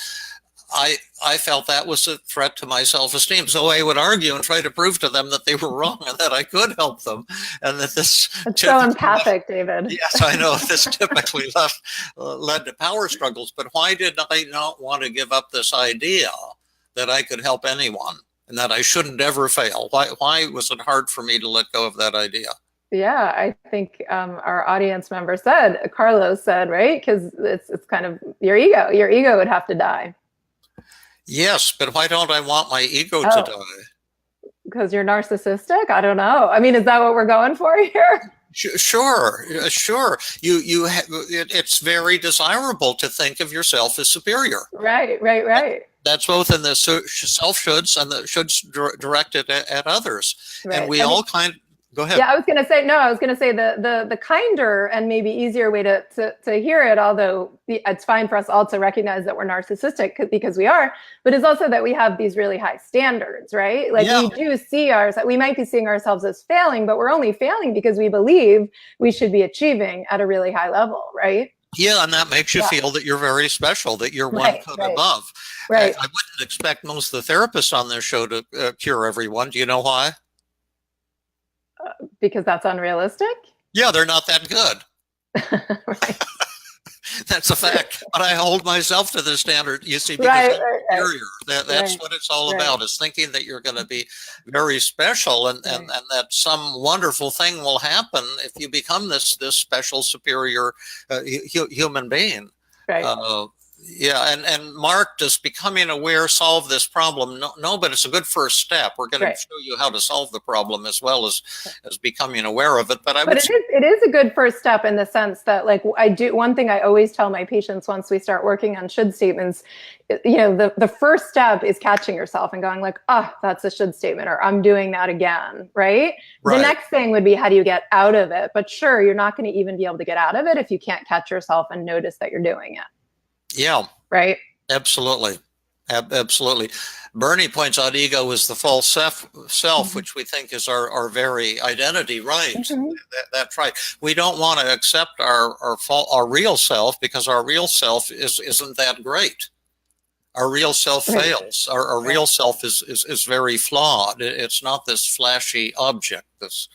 I felt that was a threat to my self-esteem. So I would argue and try to prove to them that they were wrong and that I could help them, and that this It's so empathic, David. yes, I know this typically led to power struggles. But why did I not want to give up this idea that I could help anyone and that I shouldn't ever fail? Why was it hard for me to let go of that idea? Yeah, I think our audience member said, Carlos said, right? Because it's kind of your ego. Your ego would have to die. Yes, but why don't I want my ego to Oh, die? because you're narcissistic? I don't know. I mean, is that what we're going for here? Sure, sure. It's very desirable to think of yourself as superior. Right. That's both in the self shoulds and the shoulds directed at others. Right. And we all kind. Go ahead. Yeah, I was going to say no. I was going to say the kinder and maybe easier way to hear it, although it's fine for us all to recognize that we're narcissistic because we are, but it's also that we have these really high standards, right? Like Yeah. we do see ourselves. We might be seeing ourselves as failing, but we're only failing because we believe we should be achieving at a really high level, right? Yeah, and that makes you feel that you're very special, that you're one foot above. Right. I wouldn't expect most of the therapists on this show to cure everyone. Do you know why? Because that's unrealistic. Yeah, they're not that good. Right. That's a fact. But I hold myself to the standard, you see, because I'm superior. That's what it's all about, is thinking that you're going to be very special and that some wonderful thing will happen if you become this special, superior human being. Right. Yeah, and Mark, does becoming aware solve this problem? No, but it's a good first step. We're going to show you how to solve the problem as well as becoming aware of it. But it is a good first step in the sense that, like, one thing I always tell my patients once we start working on should statements, the first step is catching yourself and going like, oh, that's a should statement, or I'm doing that again, right? The next thing would be, how do you get out of it? But sure, you're not going to even be able to get out of it if you can't catch yourself and notice that you're doing it. Yeah. Right. Absolutely. Absolutely. Bernie points out ego is the false self, which we think is our very identity. Right. That's right. We don't want to accept our real self because our real self isn't that great. Our real self fails. Our real self is very flawed. It's not this flashy object, this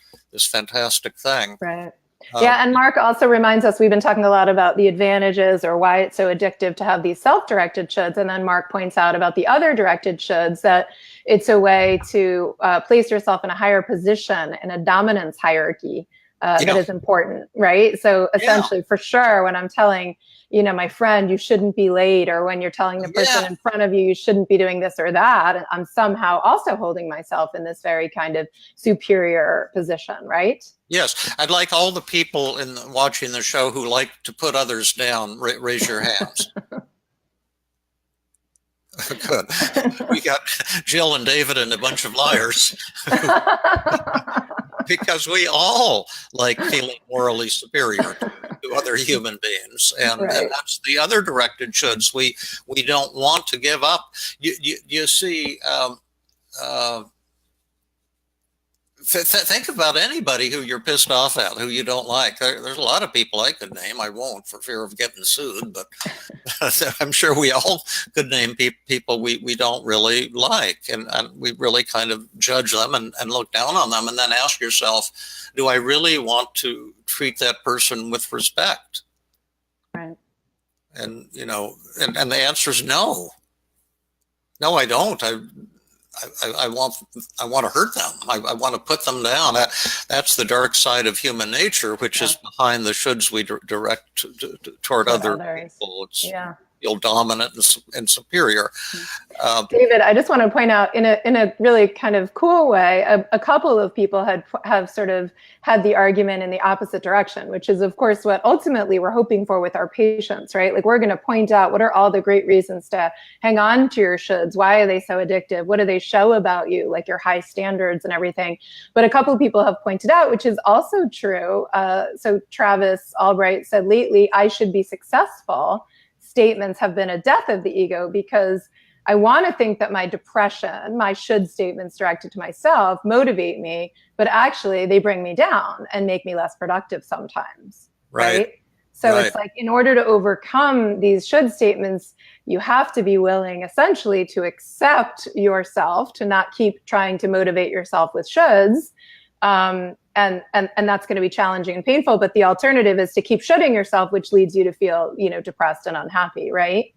fantastic thing. Right. Yeah, and Mark also reminds us, we've been talking a lot about the advantages or why it's so addictive to have these self-directed shoulds. And then Mark points out about the other directed shoulds, that it's a way to place yourself in a higher position in a dominance hierarchy that is important, right? So essentially, for sure, when I'm telling, my friend, you shouldn't be late, or when you're telling the person in front of you, you shouldn't be doing this or that, I'm somehow also holding myself in this very kind of superior position, right? Yes, I'd like all the people watching the show who like to put others down, raise your hands. Good. We got Jill and David and a bunch of liars. Because we all like feeling morally superior to other human beings, and that's the other directed shoulds. We don't want to give up. You see. Think about anybody who you're pissed off at, who you don't like. There's a lot of people I could name. I won't for fear of getting sued, but I'm sure we all could name people we don't really like, and we really kind of judge them and look down on them, and then ask yourself, do I really want to treat that person with respect? Right. And and the answer is no. No, I don't. I want to hurt them. I want to put them down. That's the dark side of human nature, which is behind the shoulds we direct toward other people. It's feel dominant and superior. David, I just want to point out in a really kind of cool way, a couple of people have sort of had the argument in the opposite direction, which is of course what ultimately we're hoping for with our patients, right? Like we're going to point out what are all the great reasons to hang on to your shoulds. Why are they so addictive? What do they show about you? Like your high standards and everything. But a couple of people have pointed out, which is also true. So Travis Albright said lately, I should be successful. Statements have been a death of the ego because I want to think that my depression, my should statements directed to myself motivate me, but actually they bring me down and make me less productive sometimes. Right? So it's like in order to overcome these should statements, you have to be willing essentially to accept yourself, to not keep trying to motivate yourself with shoulds. And that's going to be challenging and painful, but the alternative is to keep shoulding yourself, which leads you to feel, depressed and unhappy, right?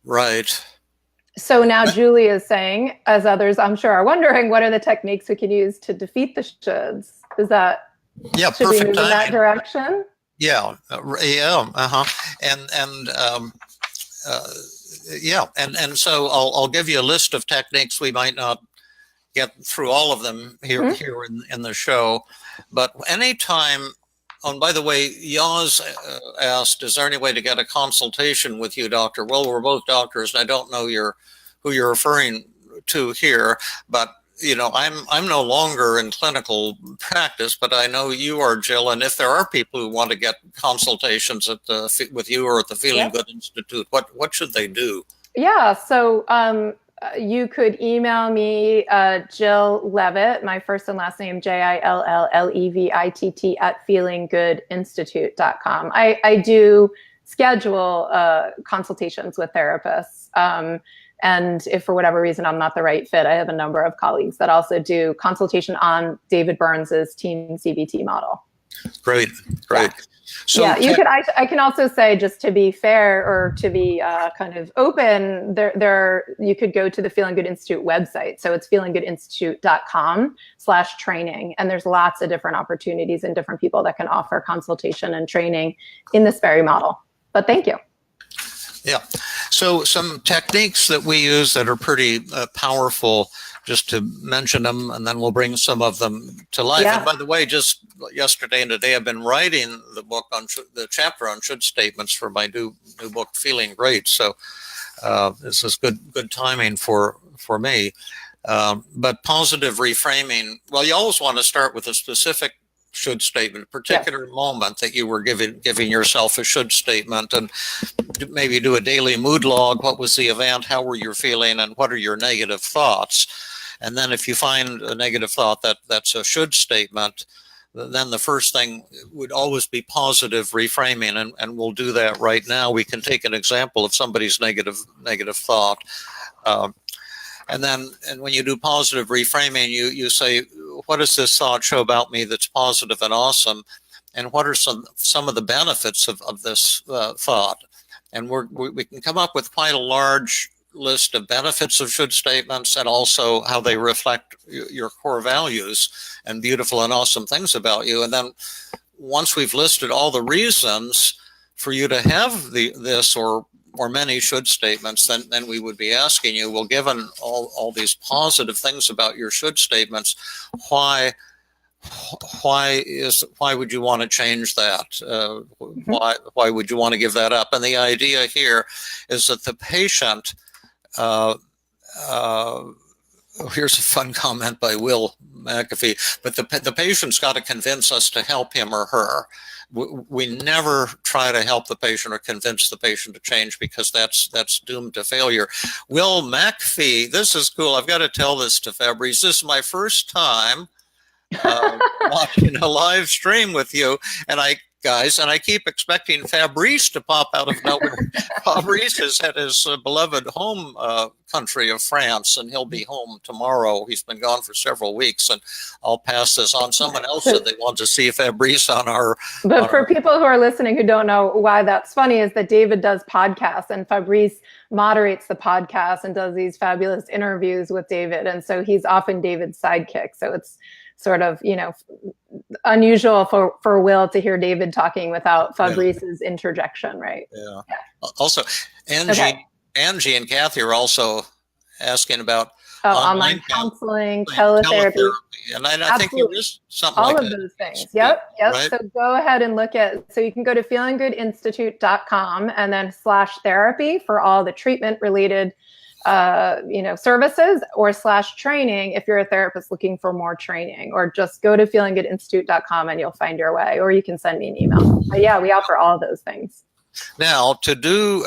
Right. So now Julie is saying, as others I'm sure are wondering, what are the techniques we can use to defeat the shoulds? Should we move in that direction? And so I'll give you a list of techniques. We might not get through all of them here in the show, but anytime. Oh, and by the way, Yaz asked, "Is there any way to get a consultation with you, doctor?" Well, we're both doctors, and I don't know who you're referring to here, but I'm no longer in clinical practice, but I know you are, Jill. And if there are people who want to get consultations with you or at the Feeling Good Institute, what should they do? Yeah, so you could email me, Jill Levitt, my first and last name, JILLLEVITT @feelinggoodinstitute.com. I do schedule consultations with therapists. And if for whatever reason I'm not the right fit, I have a number of colleagues that also do consultation on David Burns's team CBT model. Great. Yeah. So you could. I can also say, just to be fair or to be kind of open, you could go to the Feeling Good Institute website. So it's feelinggoodinstitute.com/training, and there's lots of different opportunities and different people that can offer consultation and training in this very model. But thank you. Yeah. So some techniques that we use that are pretty powerful, just to mention them, and then we'll bring some of them to life. Yeah. And by the way, just yesterday and today, I've been writing the chapter on should statements for my new book, Feeling Great. So this is good timing for me. But positive reframing, well, you always want to start with a specific should statement, a particular moment that you were giving yourself a should statement, and maybe do a daily mood log. What was the event? How were you feeling? And what are your negative thoughts? And then if you find a negative thought that's a should statement, then the first thing would always be positive reframing. And we'll do that right now. We can take an example of somebody's negative thought. And when you do positive reframing, you say, what does this thought show about me that's positive and awesome? And what are some of the benefits of this thought? And we can come up with quite a large list of benefits of should statements, and also how they reflect your core values and beautiful and awesome things about you. And then once we've listed all the reasons for you to have this or many should statements, then we would be asking you, well, given all these positive things about your should statements, why would you want to change that? Why would you want to give that up? And the idea here is that the patient, here's a fun comment by Will McAfee, but the patient's got to convince us to help him or her. we never try to help the patient or convince the patient to change, because that's doomed to failure. Will McPhee, this is cool. I've got to tell this to Fabrice. This is my first time watching a live stream with you, and I keep expecting Fabrice to pop out of nowhere. Fabrice is at his beloved home country of France, and he'll be home tomorrow. He's been gone for several weeks, and I'll pass this on. Someone else said they want to see Fabrice on our. But for people who are listening who don't know why that's funny, is that David does podcasts, and Fabrice moderates the podcast and does these fabulous interviews with David, and so he's often David's sidekick. So it's sort of, unusual for Will to hear David talking without Fabrice's interjection, right? Yeah. Also, Angie and Kathy are also asking about online counseling, teletherapy. And I think there is something all like of that. those things. Yep. Right? So go ahead and so you can go to feelinggoodinstitute.com and then /therapy for all the treatment related services, or /training if you're a therapist looking for more training, or just go to feelinggoodinstitute.com and you'll find your way, or you can send me an email. But yeah, we offer all of those things. Now to do,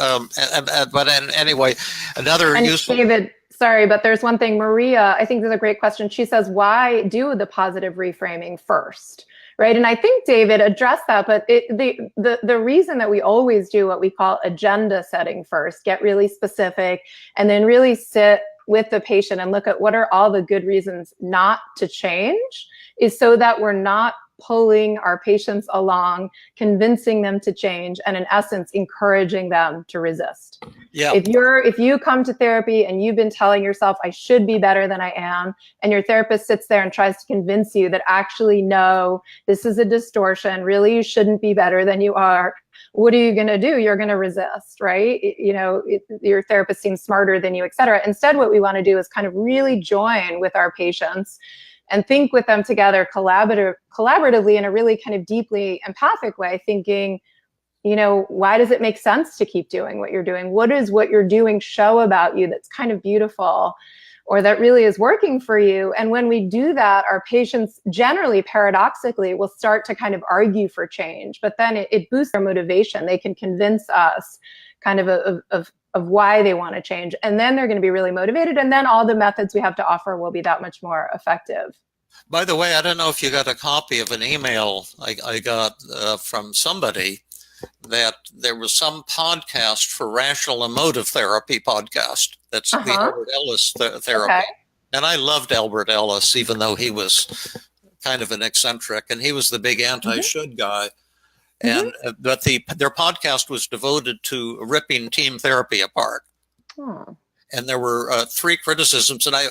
anyway, another useful. David, sorry, but there's one thing, Maria, I think this is a great question. She says, why do the positive reframing first? Right. And I think David addressed that, but the reason that we always do what we call agenda setting first, get really specific, and then really sit with the patient and look at what are all the good reasons not to change, is so that we're not pulling our patients along, convincing them to change, and in essence, encouraging them to resist. Yeah. If you come to therapy and you've been telling yourself, I should be better than I am, and your therapist sits there and tries to convince you that actually, no, this is a distortion, really you shouldn't be better than you are, what are you going to do? You're going to resist, right? Your therapist seems smarter than you, et cetera. Instead, what we want to do is kind of really join with our patients and think with them together collaboratively in a really kind of deeply empathic way, thinking, why does it make sense to keep doing what you're doing? What does what you're doing show about you that's kind of beautiful, or that really is working for you? And when we do that, our patients generally, paradoxically, will start to kind of argue for change, but then it boosts their motivation. They can convince us kind of why they want to change. And then they're going to be really motivated. And then all the methods we have to offer will be that much more effective. By the way, I don't know if you got a copy of an email I got from somebody, that there was some podcast for rational emotive therapy podcast. That's the Albert Ellis therapy. Okay. And I loved Albert Ellis, even though he was kind of an eccentric, and he was the big anti-should guy. And but their podcast was devoted to ripping team therapy apart. And there were 3 criticisms, and I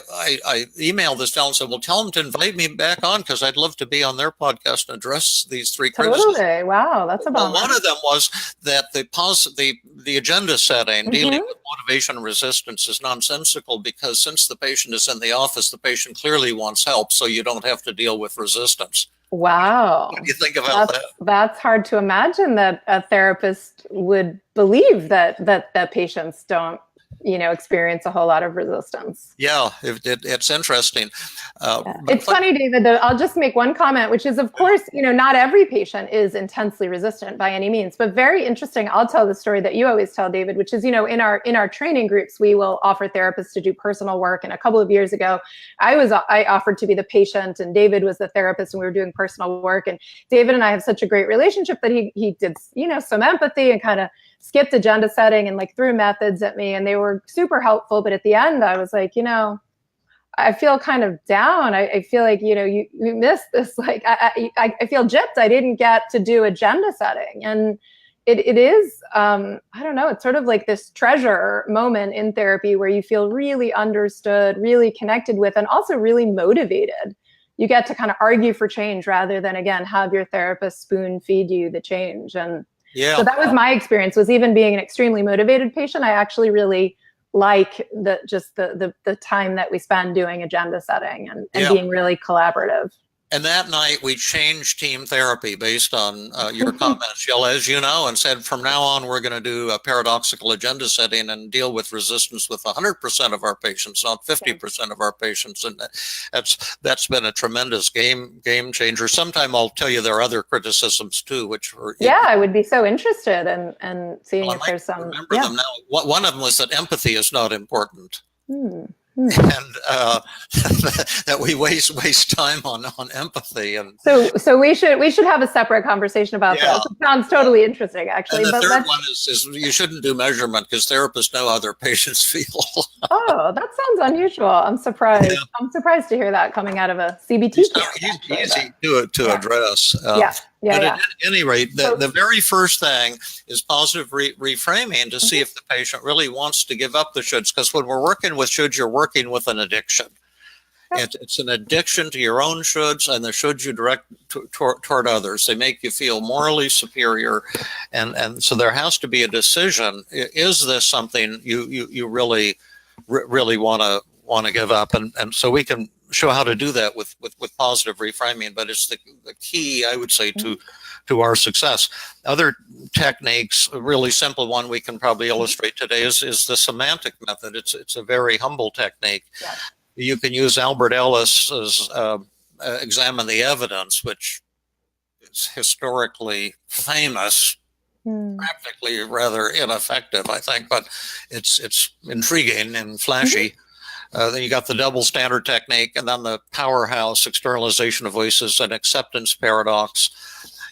emailed this fellow and said, well, tell them to invite me back on, because I'd love to be on their podcast and address these 3 criticisms. Totally. Wow, that's a bummer. Well, one of them was that the agenda setting, dealing with motivation and resistance, is nonsensical, because since the patient is in the office, the patient clearly wants help, so you don't have to deal with resistance. Wow. What do you think about that? That's hard to imagine that a therapist would believe that patients don't experience a whole lot of resistance. Yeah, it's interesting. It's funny, David, though, I'll just make one comment, which is, of course, not every patient is intensely resistant by any means, but very interesting. I'll tell the story that you always tell, David, which is, in our training groups, we will offer therapists to do personal work. And a couple of years ago, I offered to be the patient, and David was the therapist, and we were doing personal work. And David and I have such a great relationship that he did, some empathy and kind of skipped agenda setting and threw methods at me, and they were super helpful. But at the end, I was like, I feel kind of down. I feel like, you missed this. I feel gypped. I didn't get to do agenda setting. And it is, I don't know, it's sort of like this treasure moment in therapy where you feel really understood, really connected with, and also really motivated. You get to kind of argue for change rather than, again, have your therapist spoon feed you the change. And so that was my experience, was even being an extremely motivated patient, I actually really like the time that we spend doing agenda setting and being really collaborative. And that night we changed team therapy based on your comments, Jill, as you know, and said from now on we're going to do a paradoxical agenda setting and deal with resistance with 100% of our patients, not 50% of our patients. And that's been a tremendous game changer. Sometime I'll tell you there are other criticisms too, which were I would be so interested in seeing if there's some. Remember them now. One of them was that empathy is not important. And that we waste time on empathy, and so we should have a separate conversation about that. It sounds totally interesting, actually. And the third one is you shouldn't do measurement because therapists know how their patients feel. Oh, that sounds unusual. I'm surprised. Yeah. I'm surprised to hear that coming out of a CBT. Easy to address. But at any rate, the very first thing is positive reframing to see if the patient really wants to give up the shoulds. Because when we're working with shoulds, you're working with an addiction. It's an addiction to your own shoulds and the shoulds you direct toward others. They make you feel morally superior. And so there has to be a decision. Is this something you really want to give up? And so we can show how to do that with positive reframing, but it's the key, I would say, to our success. Other techniques, a really simple one we can probably illustrate today is the semantic method. It's a very humble technique. Yeah. You can use Albert Ellis's examine the evidence, which is historically famous, practically rather ineffective, I think, but it's intriguing and flashy. Then you got the double standard technique, and then the powerhouse externalization of voices and acceptance paradox.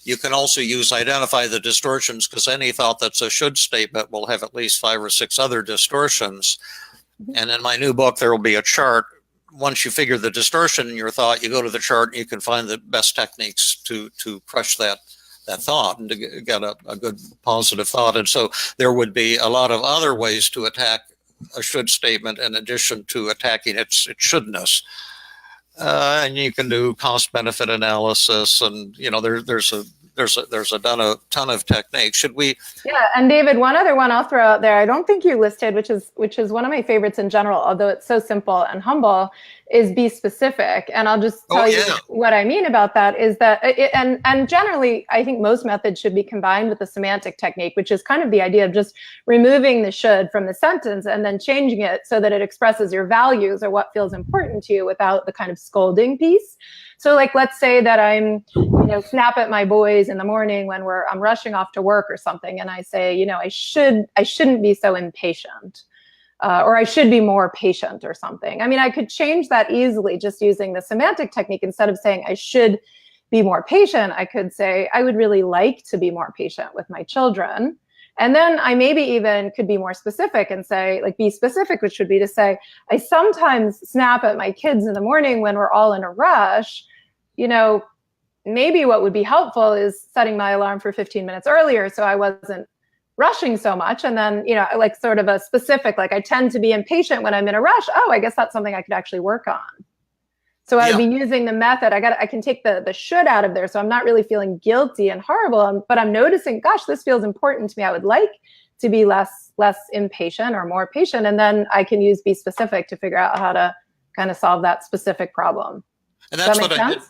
You can also use identify the distortions, because any thought that's a should statement will have at least 5 or 6 other distortions. And in my new book, there will be a chart. Once you figure the distortion in your thought, you go to the chart and you can find the best techniques to crush that thought and to get a good positive thought. And so there would be a lot of other ways to attack a should statement in addition to attacking its shouldness. And you can do cost benefit analysis, and there's a ton of techniques. Should we? Yeah, and David, one other one I'll throw out there, I don't think you listed, which is one of my favorites in general, although it's so simple and humble, is be specific. And I'll just tell you what I mean about that is that, and generally, I think most methods should be combined with the semantic technique, which is kind of the idea of just removing the should from the sentence and then changing it so that it expresses your values or what feels important to you without the kind of scolding piece. So like, let's say that I'm, snap at my boys in the morning when I'm rushing off to work or something. And I say, I shouldn't be so impatient. Or I should be more patient or something. I mean, I could change that easily just using the semantic technique. Instead of saying I should be more patient, I could say I would really like to be more patient with my children. And then I maybe even could be more specific and say, like, be specific, which would be to say, I sometimes snap at my kids in the morning when we're all in a rush. Maybe what would be helpful is setting my alarm for 15 minutes earlier so I wasn't rushing so much. And then, like sort of a specific, like I tend to be impatient when I'm in a rush. Oh, I guess that's something I could actually work on. So I would be using the method. I can take the should out of there. So I'm not really feeling guilty and horrible, but I'm noticing, gosh, this feels important to me. I would like to be less impatient or more patient. And then I can use be specific to figure out how to kind of solve that specific problem. And that's what I did.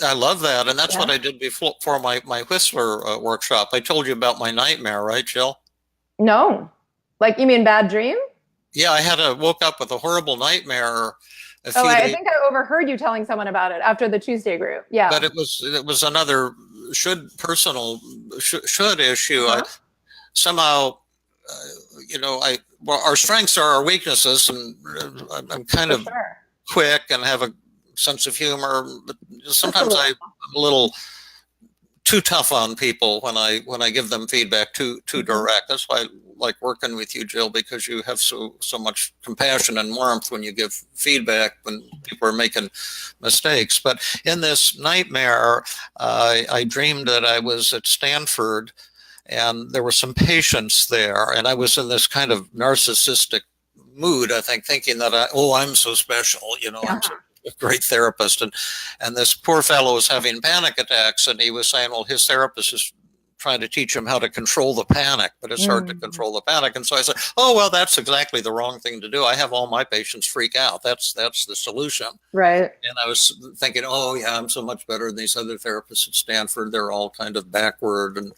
I love that. And that's what I did before for my Whistler workshop. I told you about my nightmare, right, Jill? No. Like, you mean bad dream? Yeah, I woke up with a horrible nightmare. I think I overheard you telling someone about it after the Tuesday group. Yeah. But it was another personal should issue. I somehow, our strengths are our weaknesses, and I'm kind of quick and have a sense of humor, but sometimes I'm a little too tough on people when I give them feedback too direct. That's why I like working with you, Jill, because you have so much compassion and warmth when you give feedback when people are making mistakes. But in this nightmare, I dreamed that I was at Stanford and there were some patients there, and I was in this kind of narcissistic mood, I think, thinking that I'm so special, I'm so a great therapist, and this poor fellow was having panic attacks, and he was saying, well, his therapist is trying to teach them how to control the panic, but it's hard to control the panic. And so I said, oh, well, that's exactly the wrong thing to do. I have all my patients freak out. That's the solution. Right. And I was thinking, oh, yeah, I'm so much better than these other therapists at Stanford. They're all kind of backward, and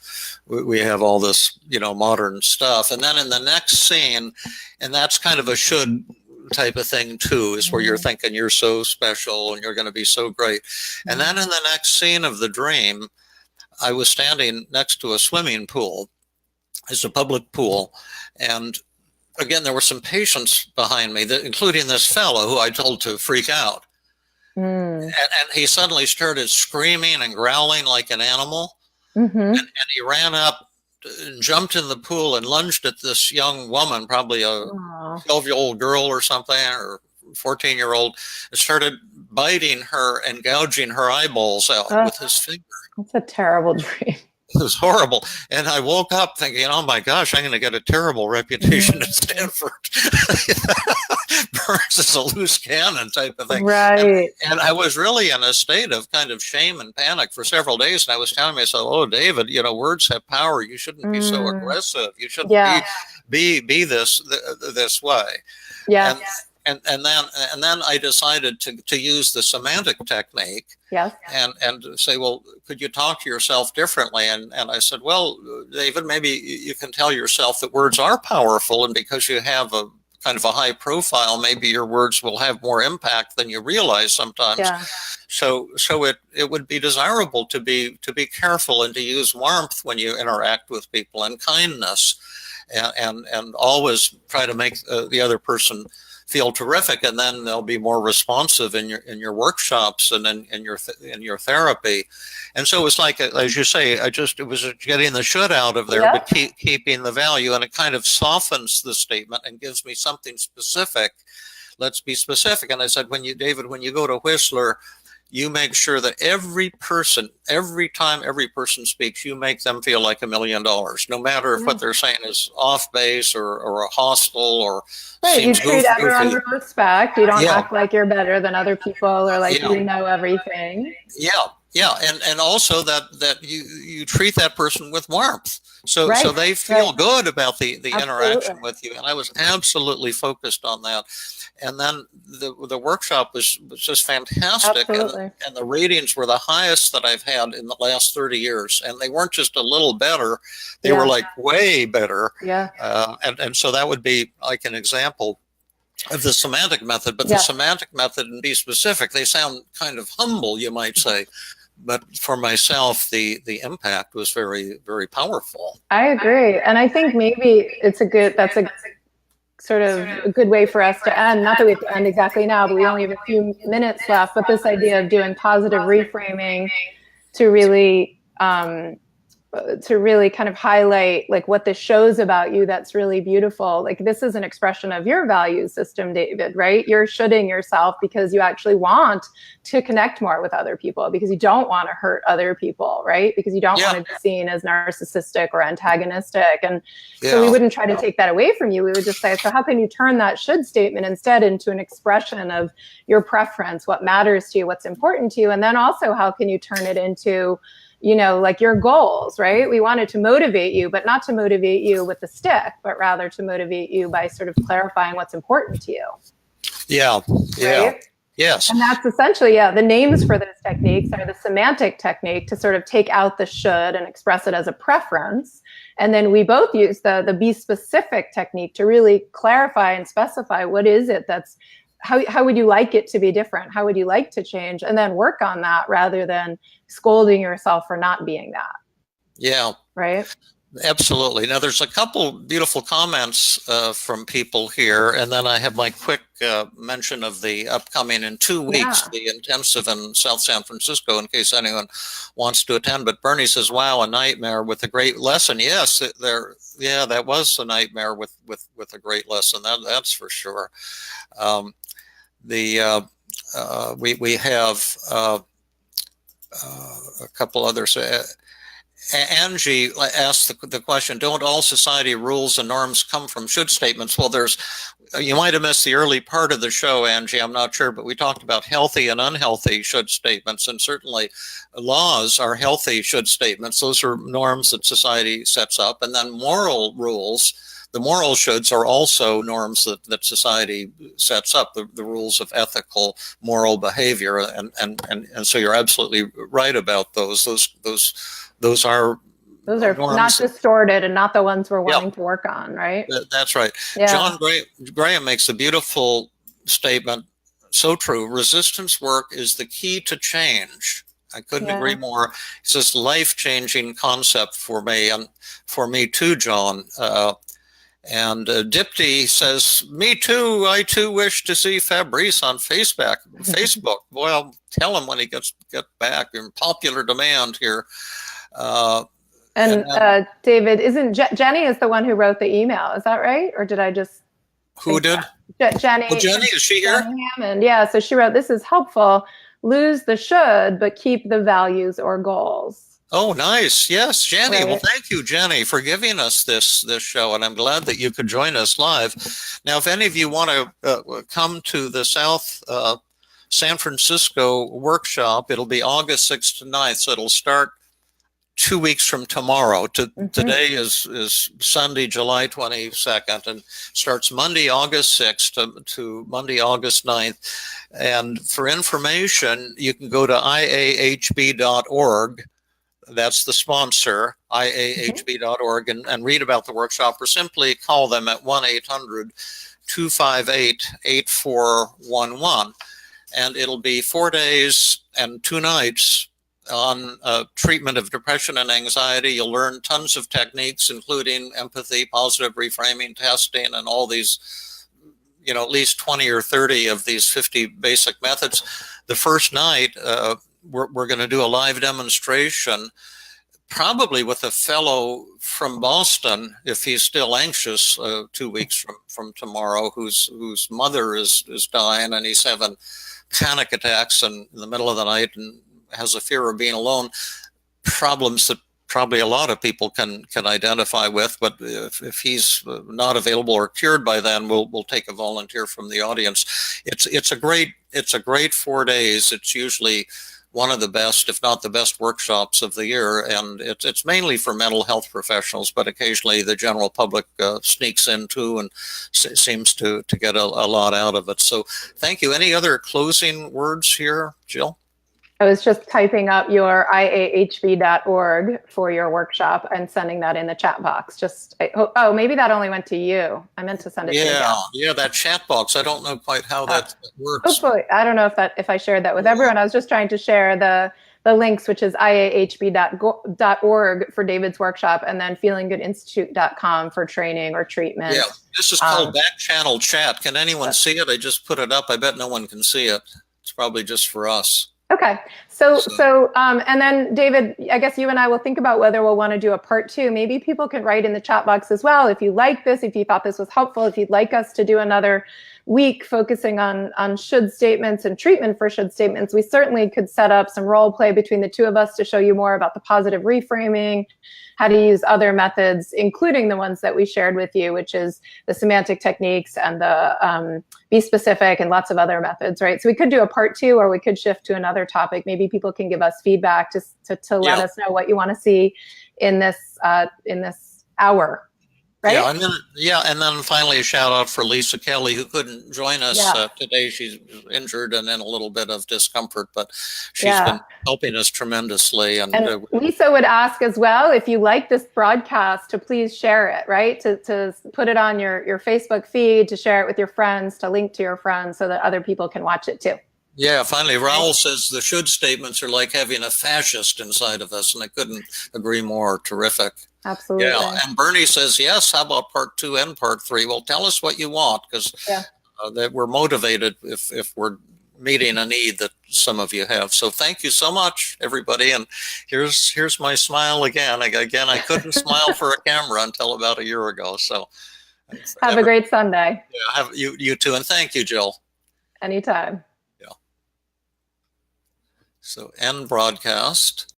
we have all this, modern stuff. And then in the next scene, and that's kind of a should type of thing too, is where you're thinking you're so special and you're going to be so great. And then in the next scene of the dream, I was standing next to a swimming pool. It's a public pool. And again, there were some patients behind me, including this fellow who I told to freak out. And he suddenly started screaming and growling like an animal. And he ran up and jumped in the pool and lunged at this young woman, probably a 12-year-old girl or something, or 14-year-old, and started biting her and gouging her eyeballs out with his finger. That's a terrible dream. It was horrible. And I woke up thinking, oh my gosh, I'm going to get a terrible reputation at Stanford. Burns is a loose cannon type of thing. Right. And I was really in a state of kind of shame and panic for several days. And I was telling myself, oh, David, words have power. You shouldn't be so aggressive. You shouldn't be this way. Yeah. And then I decided to use the semantic technique. Yes. And say, well, could you talk to yourself differently? And I said, well, David, maybe you can tell yourself that words are powerful, and because you have a kind of a high profile, maybe your words will have more impact than you realize sometimes. Yeah. So it would be desirable to be careful and to use warmth when you interact with people, and kindness, and always try to make the other person feel terrific, and then they'll be more responsive in your workshops and in your therapy. And so it's like, as you say, it was getting the should out of there, but keeping the value, and it kind of softens the statement and gives me something specific. Let's be specific. And I said, David, when you go to Whistler, you make sure that every time every person speaks, you make them feel like $1 million, no matter if what they're saying is off base or hostile or you treat everyone with respect. You don't act like you're better than other people or like you know everything. Yeah, and also that you treat that person with warmth, so they feel good about the interaction with you. And I was absolutely focused on that. And then the workshop was just fantastic, and the ratings were the highest that I've had in the last 30 years. And they weren't just a little better; they were like way better. Yeah. And so that would be like an example of the semantic method. But the semantic method and be specific, they sound kind of humble, you might say. But for myself, the impact was very, very powerful. I agree. And I think maybe that's a sort of a good way for us to end. Not that we have to end exactly now, but we only have a few minutes left. But this idea of doing positive reframing to really kind of highlight like what this shows about you that's really beautiful. Like, this is an expression of your value system, David, right? You're shoulding yourself because you actually want to connect more with other people, because you don't want to hurt other people, right? Because you don't want to be seen as narcissistic or antagonistic. And so we wouldn't try to take that away from you. We would just say, so how can you turn that should statement instead into an expression of your preference, what matters to you, what's important to you? And then also, how can you turn it into like your goals, right? We wanted to motivate you, but not to motivate you with the stick, but rather to motivate you by sort of clarifying what's important to you. Yeah. Right? Yes. And that's essentially, the names for those techniques are the semantic technique to sort of take out the should and express it as a preference. And then we both use the be specific technique to really clarify and specify what is it that's, how would you like it to be different? How would you like to change? And then work on that rather than scolding yourself for not being that. Yeah. Right? Absolutely. Now, there's a couple beautiful comments from people here, and then I have my quick mention of the upcoming in 2 weeks, the intensive in South San Francisco, in case anyone wants to attend. But Bernie says, wow, a nightmare with a great lesson. Yes, that was a nightmare with a great lesson. That's for sure. We have a couple others. Angie asked the question, don't all society rules and norms come from should statements? Well, there's you might have missed the early part of the show, Angie. I'm not sure, but we talked about healthy and unhealthy should statements, and certainly laws are healthy should statements. Those are norms that society sets up, and then moral rules. The moral shoulds are also norms that society sets up, the rules of ethical, moral behavior, and so you're absolutely right about those. Those are not distorted and not the ones we're wanting to work on, right? That's right. Yeah. John Graham makes a beautiful statement, so true. Resistance work is the key to change. I couldn't agree more. It's this life-changing concept for me, and for me too, John. And Dipti says, me too, I too wish to see Fabrice on Facebook. Well, tell him when he gets back. In popular demand here. David, isn't Jenny is the one who wrote the email? Is that right? Or did I just? Who did? Jenny. Oh, Jenny, is she here? Jenny Hammond. Yeah. So she wrote, "This is helpful. Lose the should, but keep the values or goals." Oh, nice. Yes, Jenny. Right. Well, thank you, Jenny, for giving us this show, and I'm glad that you could join us live. Now, if any of you want to come to the South San Francisco workshop, it'll be August 6th to 9th, so it'll start 2 weeks from tomorrow. Today is Sunday, July 22nd, and starts Monday, August 6th to Monday, August 9th. And for information, you can go to iahb.org. That's the sponsor, iahb.org, and read about the workshop, or simply call them at 1-800-258-8411. And it'll be 4 days and 2 nights on treatment of depression and anxiety. You'll learn tons of techniques, including empathy, positive reframing, testing, and all these, at least 20 or 30 of these 50 basic methods. The first night, we're going to do a live demonstration, probably with a fellow from Boston, if he's still anxious, 2 weeks from tomorrow, whose mother is dying, and he's having panic attacks in the middle of the night and has a fear of being alone. Problems that probably a lot of people can identify with, but if he's not available or cured by then, we'll take a volunteer from the audience. It's a great 4 days. It's usually one of the best, if not the best, workshops of the year, and it's mainly for mental health professionals, but occasionally the general public sneaks in too and seems to get a lot out of it. So thank you. Any other closing words here, Jill? I was just typing up your iahb.org for your workshop and sending that in the chat box. Maybe that only went to you. I meant to send it to you. Yeah, that chat box. I don't know quite how that works. Hopefully, I don't know if I shared that with everyone. I was just trying to share the links, which is iahb.org for David's workshop, and then feelinggoodinstitute.com for training or treatment. Yeah, this is called back channel chat. Can anyone see it? I just put it up. I bet no one can see it. It's probably just for us. Okay. So, and then David, I guess you and I will think about whether we'll want to do a part 2. Maybe people can write in the chat box as well. If you like this, if you thought this was helpful, if you'd like us to do another week focusing on should statements and treatment for should statements, we certainly could set up some role play between the two of us to show you more about the positive reframing, how to use other methods, including the ones that we shared with you, which is the semantic techniques and the be specific and lots of other methods, right? So we could do a part 2, or we could shift to another topic. Maybe people can give us feedback to let us know what you want to see in this hour. Right? And then finally a shout out for Lisa Kelly, who couldn't join us today. She's injured and in a little bit of discomfort, but she's been helping us tremendously. And Lisa would ask as well, if you like this broadcast, to please share it, right? To put it on your Facebook feed, to share it with your friends, to link to your friends so that other people can watch it too. Yeah, finally, Raul says the should statements are like having a fascist inside of us, and I couldn't agree more. Terrific. Absolutely. Yeah, and Bernie says, yes, how about part 2 and part 3? Well, tell us what you want, because that we're motivated if we're meeting a need that some of you have. So thank you so much, everybody. And here's my smile again. Again, I couldn't smile for a camera until about a year ago. So have a great Sunday. Yeah, have you too. And thank you, Jill. Anytime. Yeah. So end broadcast.